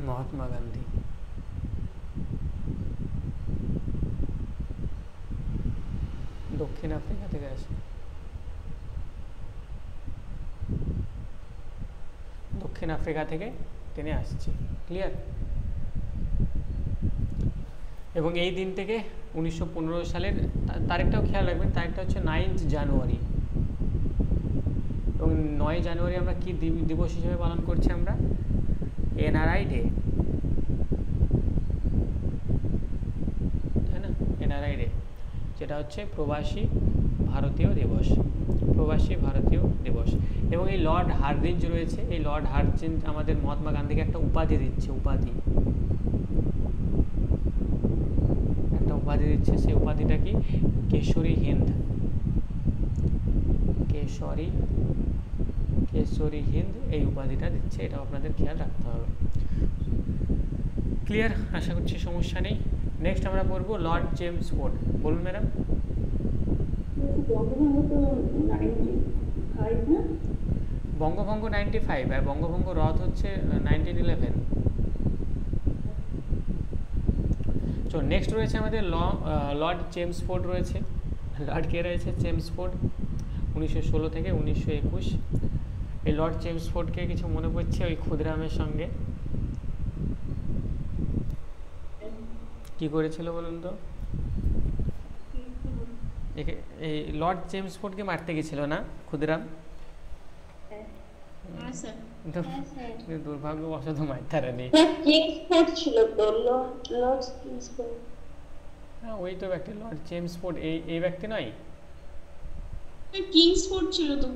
মহাত্মা গান্ধী। দক্ষিণ আফ্রিকা থেকে আসে। দক্ষিণ আফ্রিকা থেকে তিনি আসছে। ক্লিয়ার? এবং এই দিন থেকে 1915 সালের তারিখটাও খেয়াল রাখবেন, তারিখটা হচ্ছে 9 জানুয়ারি। এবং 9 জানুয়ারি আমরা কি দিবস হিসেবে পালন করছি? আমরা এনআরআই ডে, তাই না? এনআরআই ডে, যেটা হচ্ছে প্রবাসী ভারতীয় দিবস। এবং এই লর্ড হার্ডিঞ্জ রয়েছে, এই লর্ড হার্ডিঞ্জ আমাদের মহাত্মা গান্ধীকে একটা উপাধি দিচ্ছে। সেই উপাধিটা কি? কেশরী হিন্দ। কেশরী হিন্দ এই উপাধিটা দিচ্ছে। এটা আপনাদের খেয়াল রাখতে হবে। ক্লিয়ার? আশা করছি সমস্যা নেই। নেক্সট আমরা পড়বো লর্ড জেমস ফোর্ড। বলুন ম্যাডাম। বঙ্গভঙ্গ 95 আর বঙ্গভঙ্গ রদ হচ্ছে 1911। তো নেক্সট রয়েছে আমাদের লর্ড জেমস ফোর্ড রয়েছে। লর্ড কে রয়েছে? জেমস ফোর্ড, 1916 থেকে 1921। এই লর্ড জেমস ফোর্ডকে কিছু মনে পড়ছে ওই ক্ষুদিরামের সঙ্গে কি করেছিল বলুন তো? এই লর্ড জেমস ফোর্ডকে মারতে গেছিল না ক্ষুদিরাম? দুর্ভাগ্যবশত মারতে নেই। হ্যাঁ, ওই তো ব্যক্তি লর্ড জেমস ফোর্ড। এই ব্যক্তি নয়? কিংসফোর্ড ছিল তো।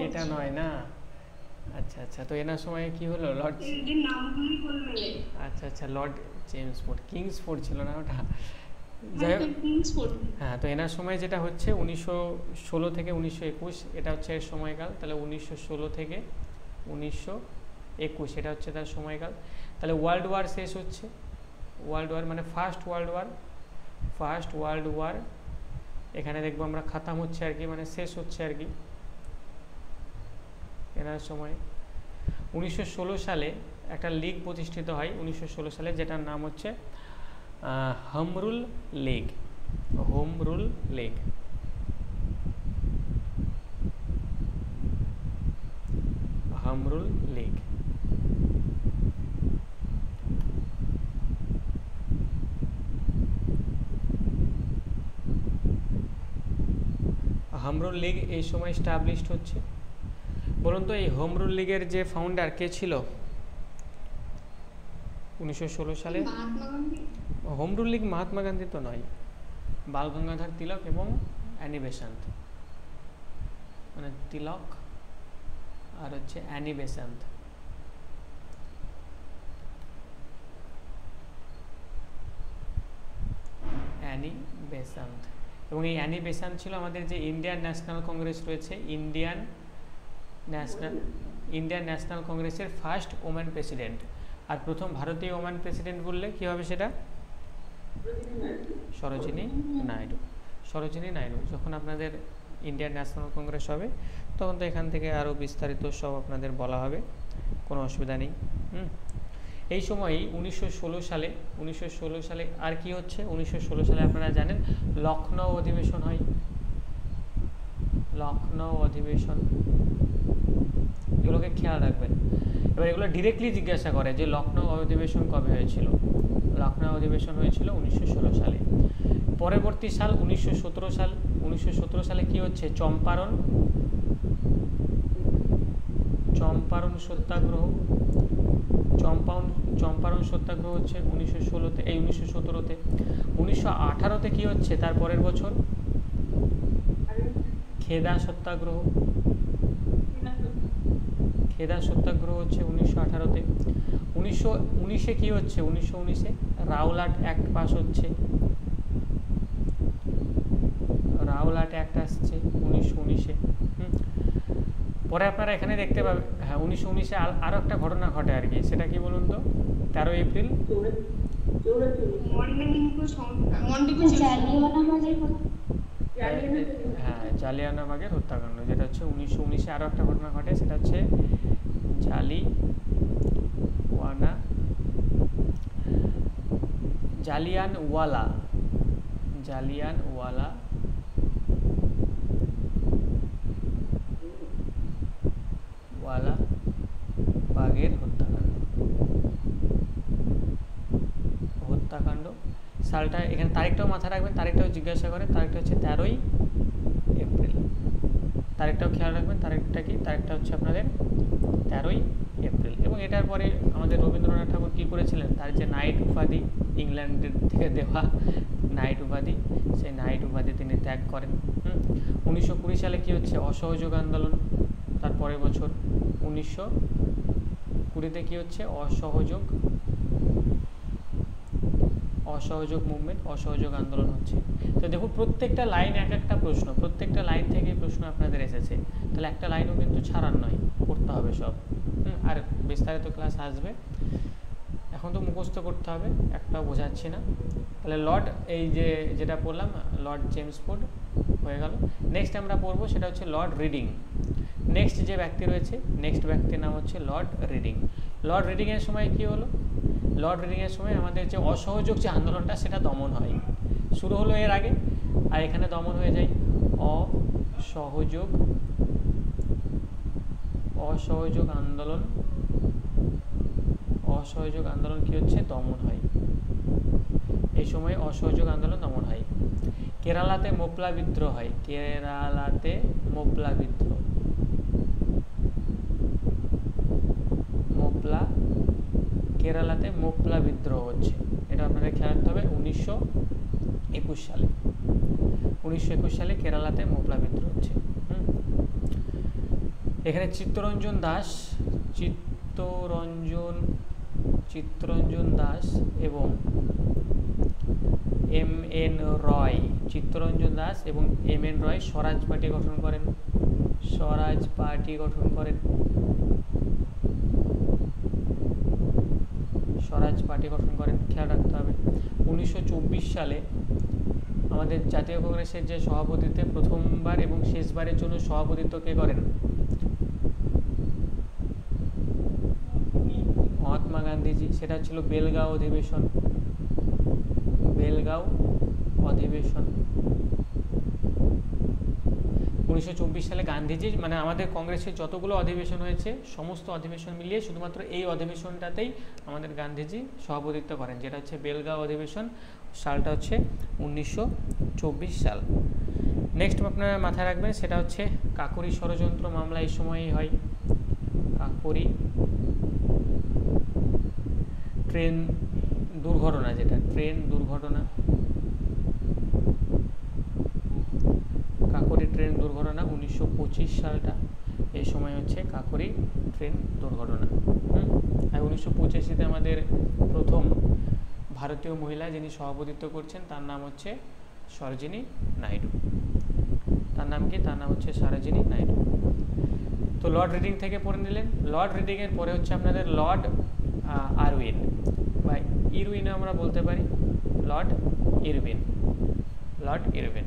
এটা নয় না। আচ্ছা, তো এনার সময় কি হলো? লর্ড, আচ্ছা, লর্ড জেমস ফোর্ড, কিংসফোর্ড ছিল না ওটা। যাই হোক, হ্যাঁ, তো এনার সময় যেটা হচ্ছে 1916 থেকে 1921, এটা হচ্ছে এর সময়কাল। তাহলে 1916 থেকে 1921 এটা হচ্ছে তার সময়কাল। তাহলে ওয়ার্ল্ড ওয়ার শেষ হচ্ছে। ওয়ার্ল্ড ওয়ার মানে ফার্স্ট ওয়ার্ল্ড ওয়ার এখানে দেখবো আমরা খতম হচ্ছে আর কি, মানে শেষ হচ্ছে আর কি। এনার সময় 1916 সালে একটা লীগ প্রতিষ্ঠিত হয় 1916 সালে, যেটার নাম হচ্ছে home rule League. Home rule League. Home rule League. Home rule League এই সময় এস্টাবলিশড হচ্ছে। বলুন তো এই হোম রুল লীগের যে ফাউন্ডার কে ছিল 1916 সালে? মহাত্মা গান্ধী। হোম রুল লীগ মহাত্মা গান্ধী তো নয়, বাল গঙ্গাধর তিলক এবং অ্যানি বেসান্ত, মানে তিলক আর হচ্ছে অ্যানি বেসান্ত। Annie Besant. এবং এই অ্যানি বেসান্ত ছিল আমাদের যে ইন্ডিয়ান ন্যাশনাল কংগ্রেস রয়েছে, ইন্ডিয়ান ন্যাশনাল কংগ্রেসের ফার্স্ট ওম্যান প্রেসিডেন্ট। আর প্রথম ভারতীয় ওম্যান প্রেসিডেন্ট বললে কি হবে সেটা? সরোজিনী নাইডু। সরোজিনী নাইডু। যখন আপনাদের ইন্ডিয়ান ন্যাশনাল কংগ্রেস হবে তখন তো এখান থেকে আরও বিস্তারিত সব আপনাদের বলা হবে, কোনো অসুবিধা নেই। এই সময়ই 1916 সালে আর কি হচ্ছে? 1916 সালে আপনারা জানেন লখনৌ অধিবেশন হয়। লখনৌ অধিবেশন, এগুলোকে খেয়াল রাখবেন। এবার এগুলো ডিরেক্টলি জিজ্ঞাসা করে যে লখনৌ অধিবেশন কবে হয়েছিল। লখনৌ অধিবেশন হয়েছিল 1916 সালে। পরবর্তী সাল 1917 সাল। 1917 সালে কি হচ্ছে? চম্পারণ সত্যাগ্রহ। চম্পারণ সত্যাগ্রহ হচ্ছে 1917-তে। 1918-তে কি হচ্ছে? তার পরের বছর খেদা সত্যাগ্রহ। খেদা সত্যাগ্রহ হচ্ছে 1918-তে। 1919-এ কি হচ্ছে? 1919-এ রাওলাট অ্যাক্ট পাস হচ্ছে। রাওলাট অ্যাক্ট আসছে 1919-এ। পরে আপনারা এখানে দেখতে পাবেন, হ্যাঁ 1919-এ আরও একটা ঘটনা ঘটে আর কি। সেটা কি বলুন তো? 13 এপ্রিল হ্যাঁ জালিয়ানওয়ালাবাগের হত্যাকাণ্ড, যেটা হচ্ছে 1919-এ আরও একটা ঘটনা ঘটে। সেটা হচ্ছে জালিয়ানওয়ালা বাগের হত্যাকাণ্ড। সালটা এখানে তারিখটাও মাথায় রাখবেন, তারিখটাও জিজ্ঞাসা করে। তারিখটা হচ্ছে 13 এপ্রিল। তারিখটাও খেয়াল রাখবেন। তারিখটা কি? তারিখটা হচ্ছে আপনাদের 13 এপ্রিল। এবং এটার পরে আমাদের রবীন্দ্রনাথ ঠাকুর কী করেছিলেন? তার যে নাইট উপাধি, ইংল্যান্ডের থেকে দেওয়া নাইট উপাধি, সেই নাইট উপাধি তিনি ত্যাগ করেন। 1920 সালে কি হচ্ছে? অসহযোগ আন্দোলন। তার পরের বছর 1920-তে কি হচ্ছে? অসহযোগ মুভমেন্ট, অসহযোগ আন্দোলন হচ্ছে। তো দেখুন প্রত্যেকটা লাইন এক একটা প্রশ্ন, প্রত্যেকটা লাইন থেকে প্রশ্ন আপনাদের এসেছে। তাহলে একটা লাইনও কিন্তু ছাড়ার নয়, পড়তে হবে সব। আর বিস্তারিত ক্লাস আসবে, এখন তো মুখস্থ করতে হবে, একটাও বোঝাচ্ছি না। তাহলে লর্ড, এই যেটা পড়লাম লর্ড চেমসফোর্ড হয়ে গেল। নেক্সট আমরা পড়বো সেটা হচ্ছে লর্ড রিডিং। নেক্সট যে ব্যক্তি রয়েছে, নেক্সট ব্যক্তির নাম হচ্ছে লর্ড রিডিং। লর্ড রিডিংয়ের সময় কি হলো? লর্ড রিডিংয়ের সময় আমাদের যে অসহযোগ যে আন্দোলনটা সেটা দমন হয়। শুরু হলো এর আগে, আর এখানে দমন হয়ে যায়। অসহযোগ আন্দোলন কি হচ্ছে? দমন হয়। এই সময় অসহযোগ আন্দোলন দমন হয়। কেরালাতে মোপলা বিদ্রোহ হয়। কেরালাতে মোপলা বিদ্রোহ হচ্ছে। এটা আপনাদের খেয়াল রাখতে হবে। 1921 সালে কেরালাতে মোপলা বিদ্রোহ হচ্ছে। এখানে চিত্তরঞ্জন দাস এবং এম.এন. রয়, চিত্তরঞ্জন দাস এবং এম.এন. রয় স্বরাজ পার্টি গঠন করেন। খেয়াল রাখতে হবে। 1924 সালে আমাদের জাতীয় কংগ্রেসের যে সভাপতিত্বে প্রথমবার এবং শেষবারের জন্য সভাপতিত্ব কে করেন? মহাত্মা গান্ধীজি, সেটা ছিল বেলগাঁও অধিবেশন। বেলগাঁও অধিবেশন 1924 সালে গান্ধীজি, মানে আমাদের কংগ্রেসের যতগুলো অধিবেশন হয়েছে সমস্ত অধিবেশন মিলিয়ে শুধুমাত্র এই অধিবেশনটাতেই আমাদের গান্ধীজি সভাপতিত্ব করেন, যেটা হচ্ছে বেলগাঁও অধিবেশন। সালটা হচ্ছে 1924 সাল। নেক্সট আপনারা মাথায় রাখবেন সেটা হচ্ছে কাকোরি ষড়যন্ত্র মামলা এই সময়ই হয়। কাকোরি ট্রেন দুর্ঘটনা, যেটা ট্রেন দুর্ঘটনা, কাকোরি ট্রেন দুর্ঘটনা 1925 সালটা এই সময় হচ্ছে কাকোরি ট্রেন দুর্ঘটনা। আর 1985-তে আমাদের প্রথম ভারতীয় মহিলা যিনি সভাপতিত্ব করছেন তার নাম হচ্ছে সরোজিনী নাইডু। তার নাম কি? তার নাম হচ্ছে সরোজিনী নাইডু। তো লর্ড রিডিং থেকে পড়ে নিলেন। লর্ড রিডিংয়ের পরে হচ্ছে আপনাদের লর্ড আরউইন বা ইরউইনও আমরা বলতে পারি, লর্ড ইরউইন। লর্ড ইরউইন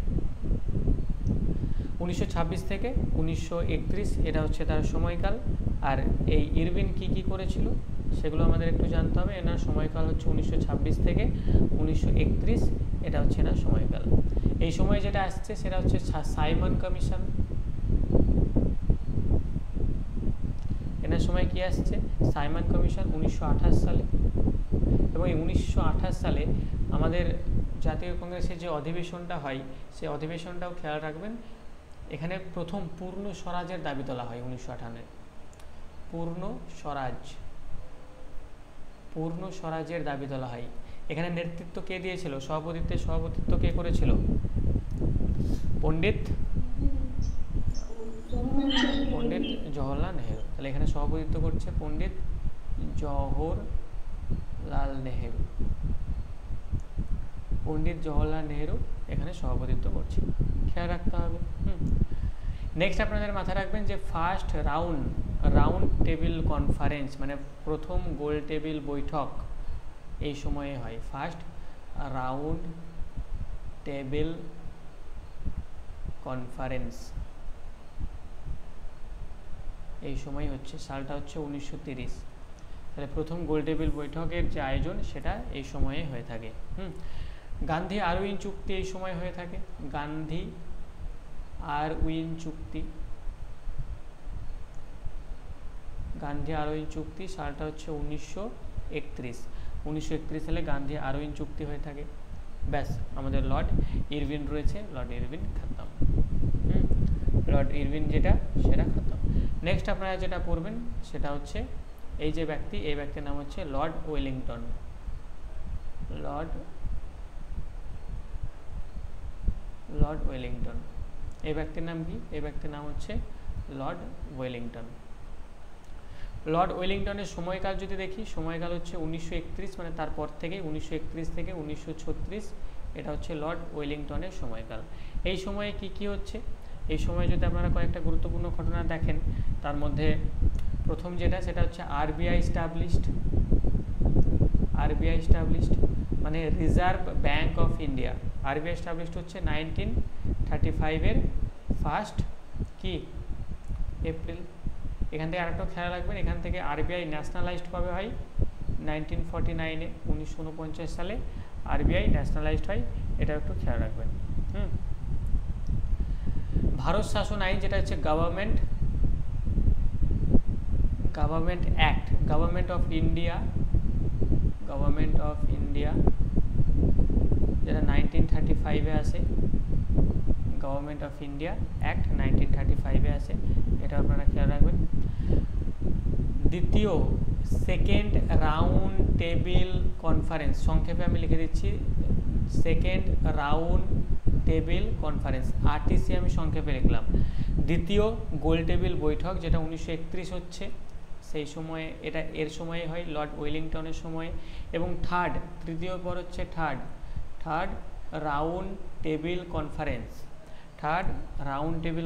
1926 থেকে 1931 এটা হচ্ছে তার সময়কাল। আর এই ইরউইন কি করেছিল সেগুলো আমাদের একটু জানতে হবে। এনার সময়কাল হচ্ছে 1926 থেকে 1931, এটা হচ্ছে এনার সময়কাল। এই সময় যেটা আসছে সেটা হচ্ছে সাইমন কমিশন। এনার সময় কি আসছে? সাইমন কমিশন 1928 সালে। এবং এই 1928 সালে আমাদের জাতীয় কংগ্রেসের যে অধিবেশনটা হয় সেই অধিবেশনটাও খেয়াল রাখবেন। এখানে প্রথম পূর্ণ স্বরাজের দাবি তোলা হয় 1958। পূর্ণ স্বরাজের দাবি তোলা হয়। এখানে নেতৃত্ব কে দিয়েছিল? সভাপতিত্ব কে করেছিল? পণ্ডিত জওহরলাল নেহেরু। তাহলে এখানে সভাপতিত্ব করছে পণ্ডিত জওহরলাল নেহেরু। পণ্ডিত জওহরলাল নেহেরু এখানে সভাপতিত্ব করছে, খেয়াল রাখতে হবে। নেক্সট আপনাদের মাথায় রাখবেন যে ফার্স্ট রাউন্ড টেবিল কনফারেন্স, মানে প্রথম গোল টেবিল বৈঠক এই সময়ে হয়। ফার্স্ট রাউন্ড টেবিল কনফারেন্স এই সময় হচ্ছে, সালটা হচ্ছে 1930। তাহলে প্রথম গোল টেবিল বৈঠকের যে আয়োজন সেটা এই সময়ে হয়ে থাকে। গান্ধী আরউইন চুক্তি এই সময় হয়ে থাকে। গান্ধী আরউইন চুক্তি সালটা হচ্ছে 1931 সালে গান্ধী আরউইন চুক্তি হয়ে থাকে। ব্যাস, আমাদের লর্ড ইরউইন রয়েছে, লর্ড ইরউইন খতম। লর্ড ইরউইন যেটা সেটা খতম। নেক্সট আপনারা যেটা পড়বেন সেটা হচ্ছে এই যে ব্যক্তি, এই ব্যক্তির নাম হচ্ছে লর্ড ওয়েলিংটন। লর্ড ওয়েলিংটন, এই ব্যক্তির নাম কি? এই ব্যক্তির নাম হচ্ছে লর্ড ওয়েলিংটন। লর্ড ওয়েলিংটনের সময়কাল যদি দেখি, সময়কাল হচ্ছে 1931, মানে তারপর থেকে 1931 থেকে 1936 এটা হচ্ছে লর্ড ওয়েলিংটনের সময়কাল। এই সময়ে কি হচ্ছে? এই সময়ে যদি আপনারা কয়েকটা গুরুত্বপূর্ণ ঘটনা দেখেন, তার মধ্যে প্রথম যেটা সেটা হচ্ছে আরবিআই স্টাবলিশড, মানে reserve bank of India. RBI established হচ্ছে 1935-এর 1 এপ্রিল। এখান থেকে আরেকটা খেয়াল রাখবেন, এখান থেকে আরবিআই ন্যাশনালাইজড কবে হয়? 1949-এ, 1949 সালে আরবিআই ন্যাশনালাইজড হয়, এটা একটু খেয়াল রাখবেন। ভারত শাসন আইন যেটা হচ্ছে government act, government of India যেটা 1935-এ আসে। গভর্নমেন্ট অফ ইন্ডিয়া অ্যাক্ট 1935-এ আসে, এটা আপনারা খেয়াল রাখবেন। দ্বিতীয় সেকেন্ড রাউন্ড টেবিল কনফারেন্স, সংক্ষেপে আমি লিখে দিচ্ছি second round table conference, RTC আমি সংক্ষেপে লিখলাম। দ্বিতীয় গোল টেবিল বৈঠক যেটা 1931 হচ্ছে, সেই সময়ে এর সময়ে হয়, লর্ড ওয়েলিংটনের সময়ে। এবং তৃতীয় পর হচ্ছে থার্ড রাউন্ড টেবিল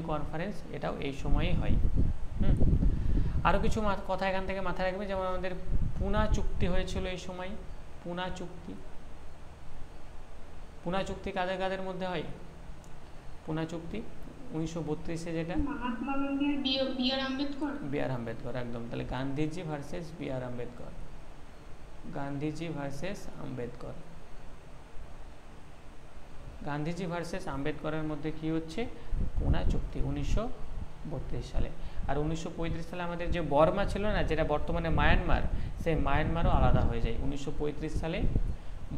কনফারেন্স, এটাও এই সময়ে হয়। আরও কিছু কথা এখান থেকে মাথায় রাখবে, যেমন আমাদের পুনা চুক্তি হয়েছিল এই সময়। পুনা চুক্তি কাদের মধ্যে হয়? পুনা চুক্তি 1932-এ, যেটা মহাত্মা গান্ধী আর বি আর আম্বেদকর। একদম। তাহলে গান্ধীজি ভার্সেস বি আর আম্বেদকর। গান্ধীজি ভার্সেস আম্বেদকর। গান্ধীজি ভার্সেস আম্বেদকরের মধ্যে কি হচ্ছে, পুনা চুক্তি 1932 সালে। আর 1935 সালে আমাদের যে বর্মা ছিল না, যেটা বর্তমানে মায়ানমার, সেই মায়ানমারও আলাদা হয়ে যায়। 1935 সালে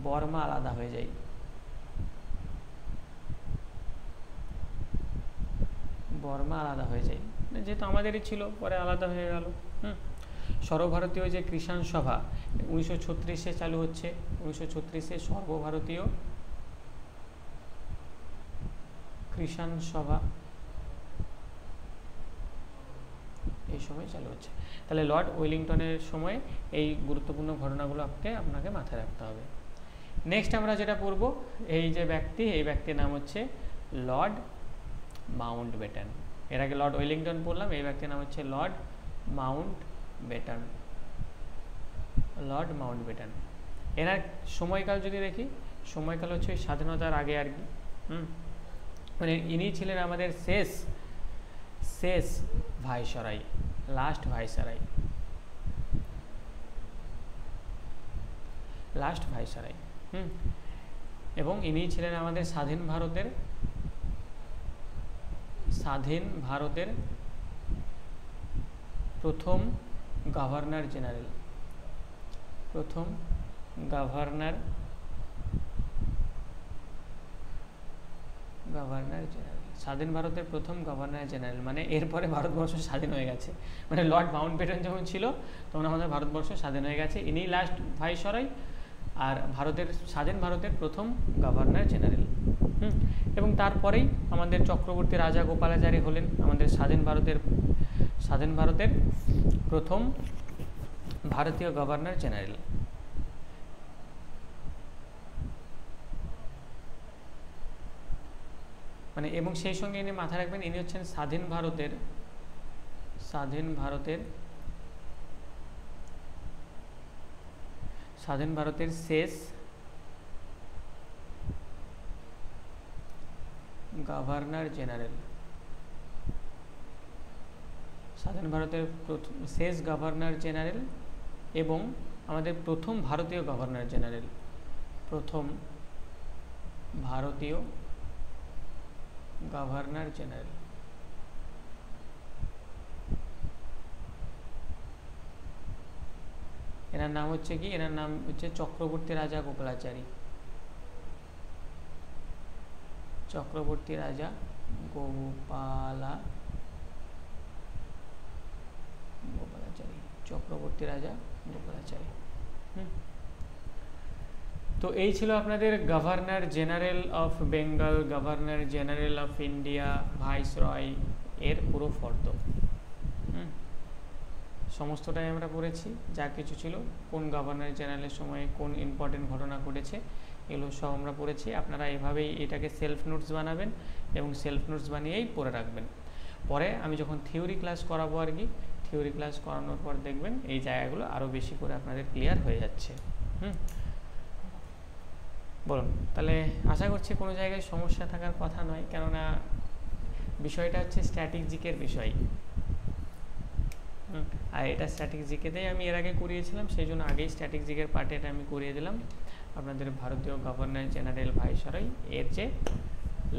বর্মা আলাদা হয়ে যায়। বর্মা আলাদা হয়ে যায়, যেহেতু আমাদেরই ছিল, পরে আলাদা হয়ে গেল। সর্বভারতীয় যে কৃষাণ সভা 1936-এ চালু হচ্ছে। 1936-এ সর্বভারতীয় কৃষাণ সভা এই সময় চালু হচ্ছে। তাহলে লর্ড ওয়েলিংটনের সময় এই গুরুত্বপূর্ণ ঘটনাগুলো আপনাকে মাথায় রাখতে হবে। নেক্সট আমরা যেটা পড়ব, এই যে ব্যক্তি, এই ব্যক্তির নাম হচ্ছে লর্ড মাউন্টব্যাটেন। এর আগে লর্ড ওয়েলিংটন পড়লাম, এই ব্যক্তির নাম হচ্ছে লর্ড মাউন্টব্যাটেন। লর্ড মাউন্টব্যাটেন এনার সময়কাল যদি দেখি, সময়কাল হচ্ছে ওই স্বাধীনতার আগে আর কি। মানে ইনি ছিলেন আমাদের শেষ viceroy, last viceroy, last viceroy. এবং ইনি ছিলেন আমাদের স্বাধীন ভারতের প্রথম গভর্নর জেনারেল। প্রথম গভর্নর জেনারেল, স্বাধীন ভারতের প্রথম গভর্নর জেনারেল। মানে এরপরে ভারতবর্ষ স্বাধীন হয়ে গেছে, মানে লর্ড মাউন্টব্যাটেন যখন ছিল তখন আমাদের ভারতবর্ষ স্বাধীন হয়ে গেছে। ইনি লাস্ট ভাইসরয় আর স্বাধীন ভারতের প্রথম গভর্নর জেনারেল। এবং তারপরেই আমাদের চক্রবর্তী রাজা গোপালাচারী হলেন আমাদের স্বাধীন ভারতের প্রথম ভারতীয় গভর্নর জেনারেল। মানে এবং সেই সঙ্গে ইনি মাথায় রাখবেন, ইনি হচ্ছেন স্বাধীন ভারতের শেষ গভর্নর জেনারেল। স্বাধীন ভারতের শেষ গভর্নর জেনারেল এবং আমাদের প্রথম ভারতীয় গভর্নর জেনারেল। প্রথম ভারতীয় গভর্নর জেনারেল। এনার নাম হচ্ছে কি, এনার নাম হচ্ছে চক্রবর্তী রাজা গোপালাচারী। চক্রবর্তী রাজা গোপালাচারী। চক্রবর্তী রাজা গোপালাচারী। তো এই ছিল আপনাদের governor general of Bengal, governor general of India, viceroy এর পুরো ফর্দ। সমস্তটাই আমরা পড়েছি, যা কিছু ছিল, কোন গভর্নর জেনারেলের সময় কোন ইম্পর্টেন্ট ঘটনা ঘটেছে, এগুলো সব আমরা পড়েছি। আপনারা এভাবেই এটাকে সেলফ নোটস বানাবেন এবং সেলফ নোটস বানিয়েই পড়ে রাখবেন। পরে আমি যখন থিওরি ক্লাস করাবো আর কি, থিওরি ক্লাস করানোর পর দেখবেন এই জায়গাগুলো আরও বেশি করে আপনাদের ক্লিয়ার হয়ে যাচ্ছে। বলুন, তাহলে আশা করছি কোনো জায়গায় সমস্যা থাকার কথা নয়, কেননা বিষয়টা হচ্ছে স্ট্যাটিক জিকের বিষয়। আর এটা স্ট্যাটিক জিকেতেই আমি এর আগে করিয়েছিলাম, সেই জন্য আগেই স্ট্যাটিক জিকের পার্টে এটা আমি করিয়ে দিলাম আপনাদের ভারতীয় গভর্নর জেনারেল ভাইসরয় এর যে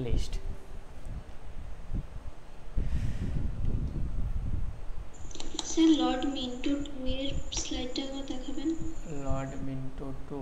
লিস্ট। স্যার লর্ড মিন্টো 2 এর স্লাইডটা দেখাবেন। Lord Minto 2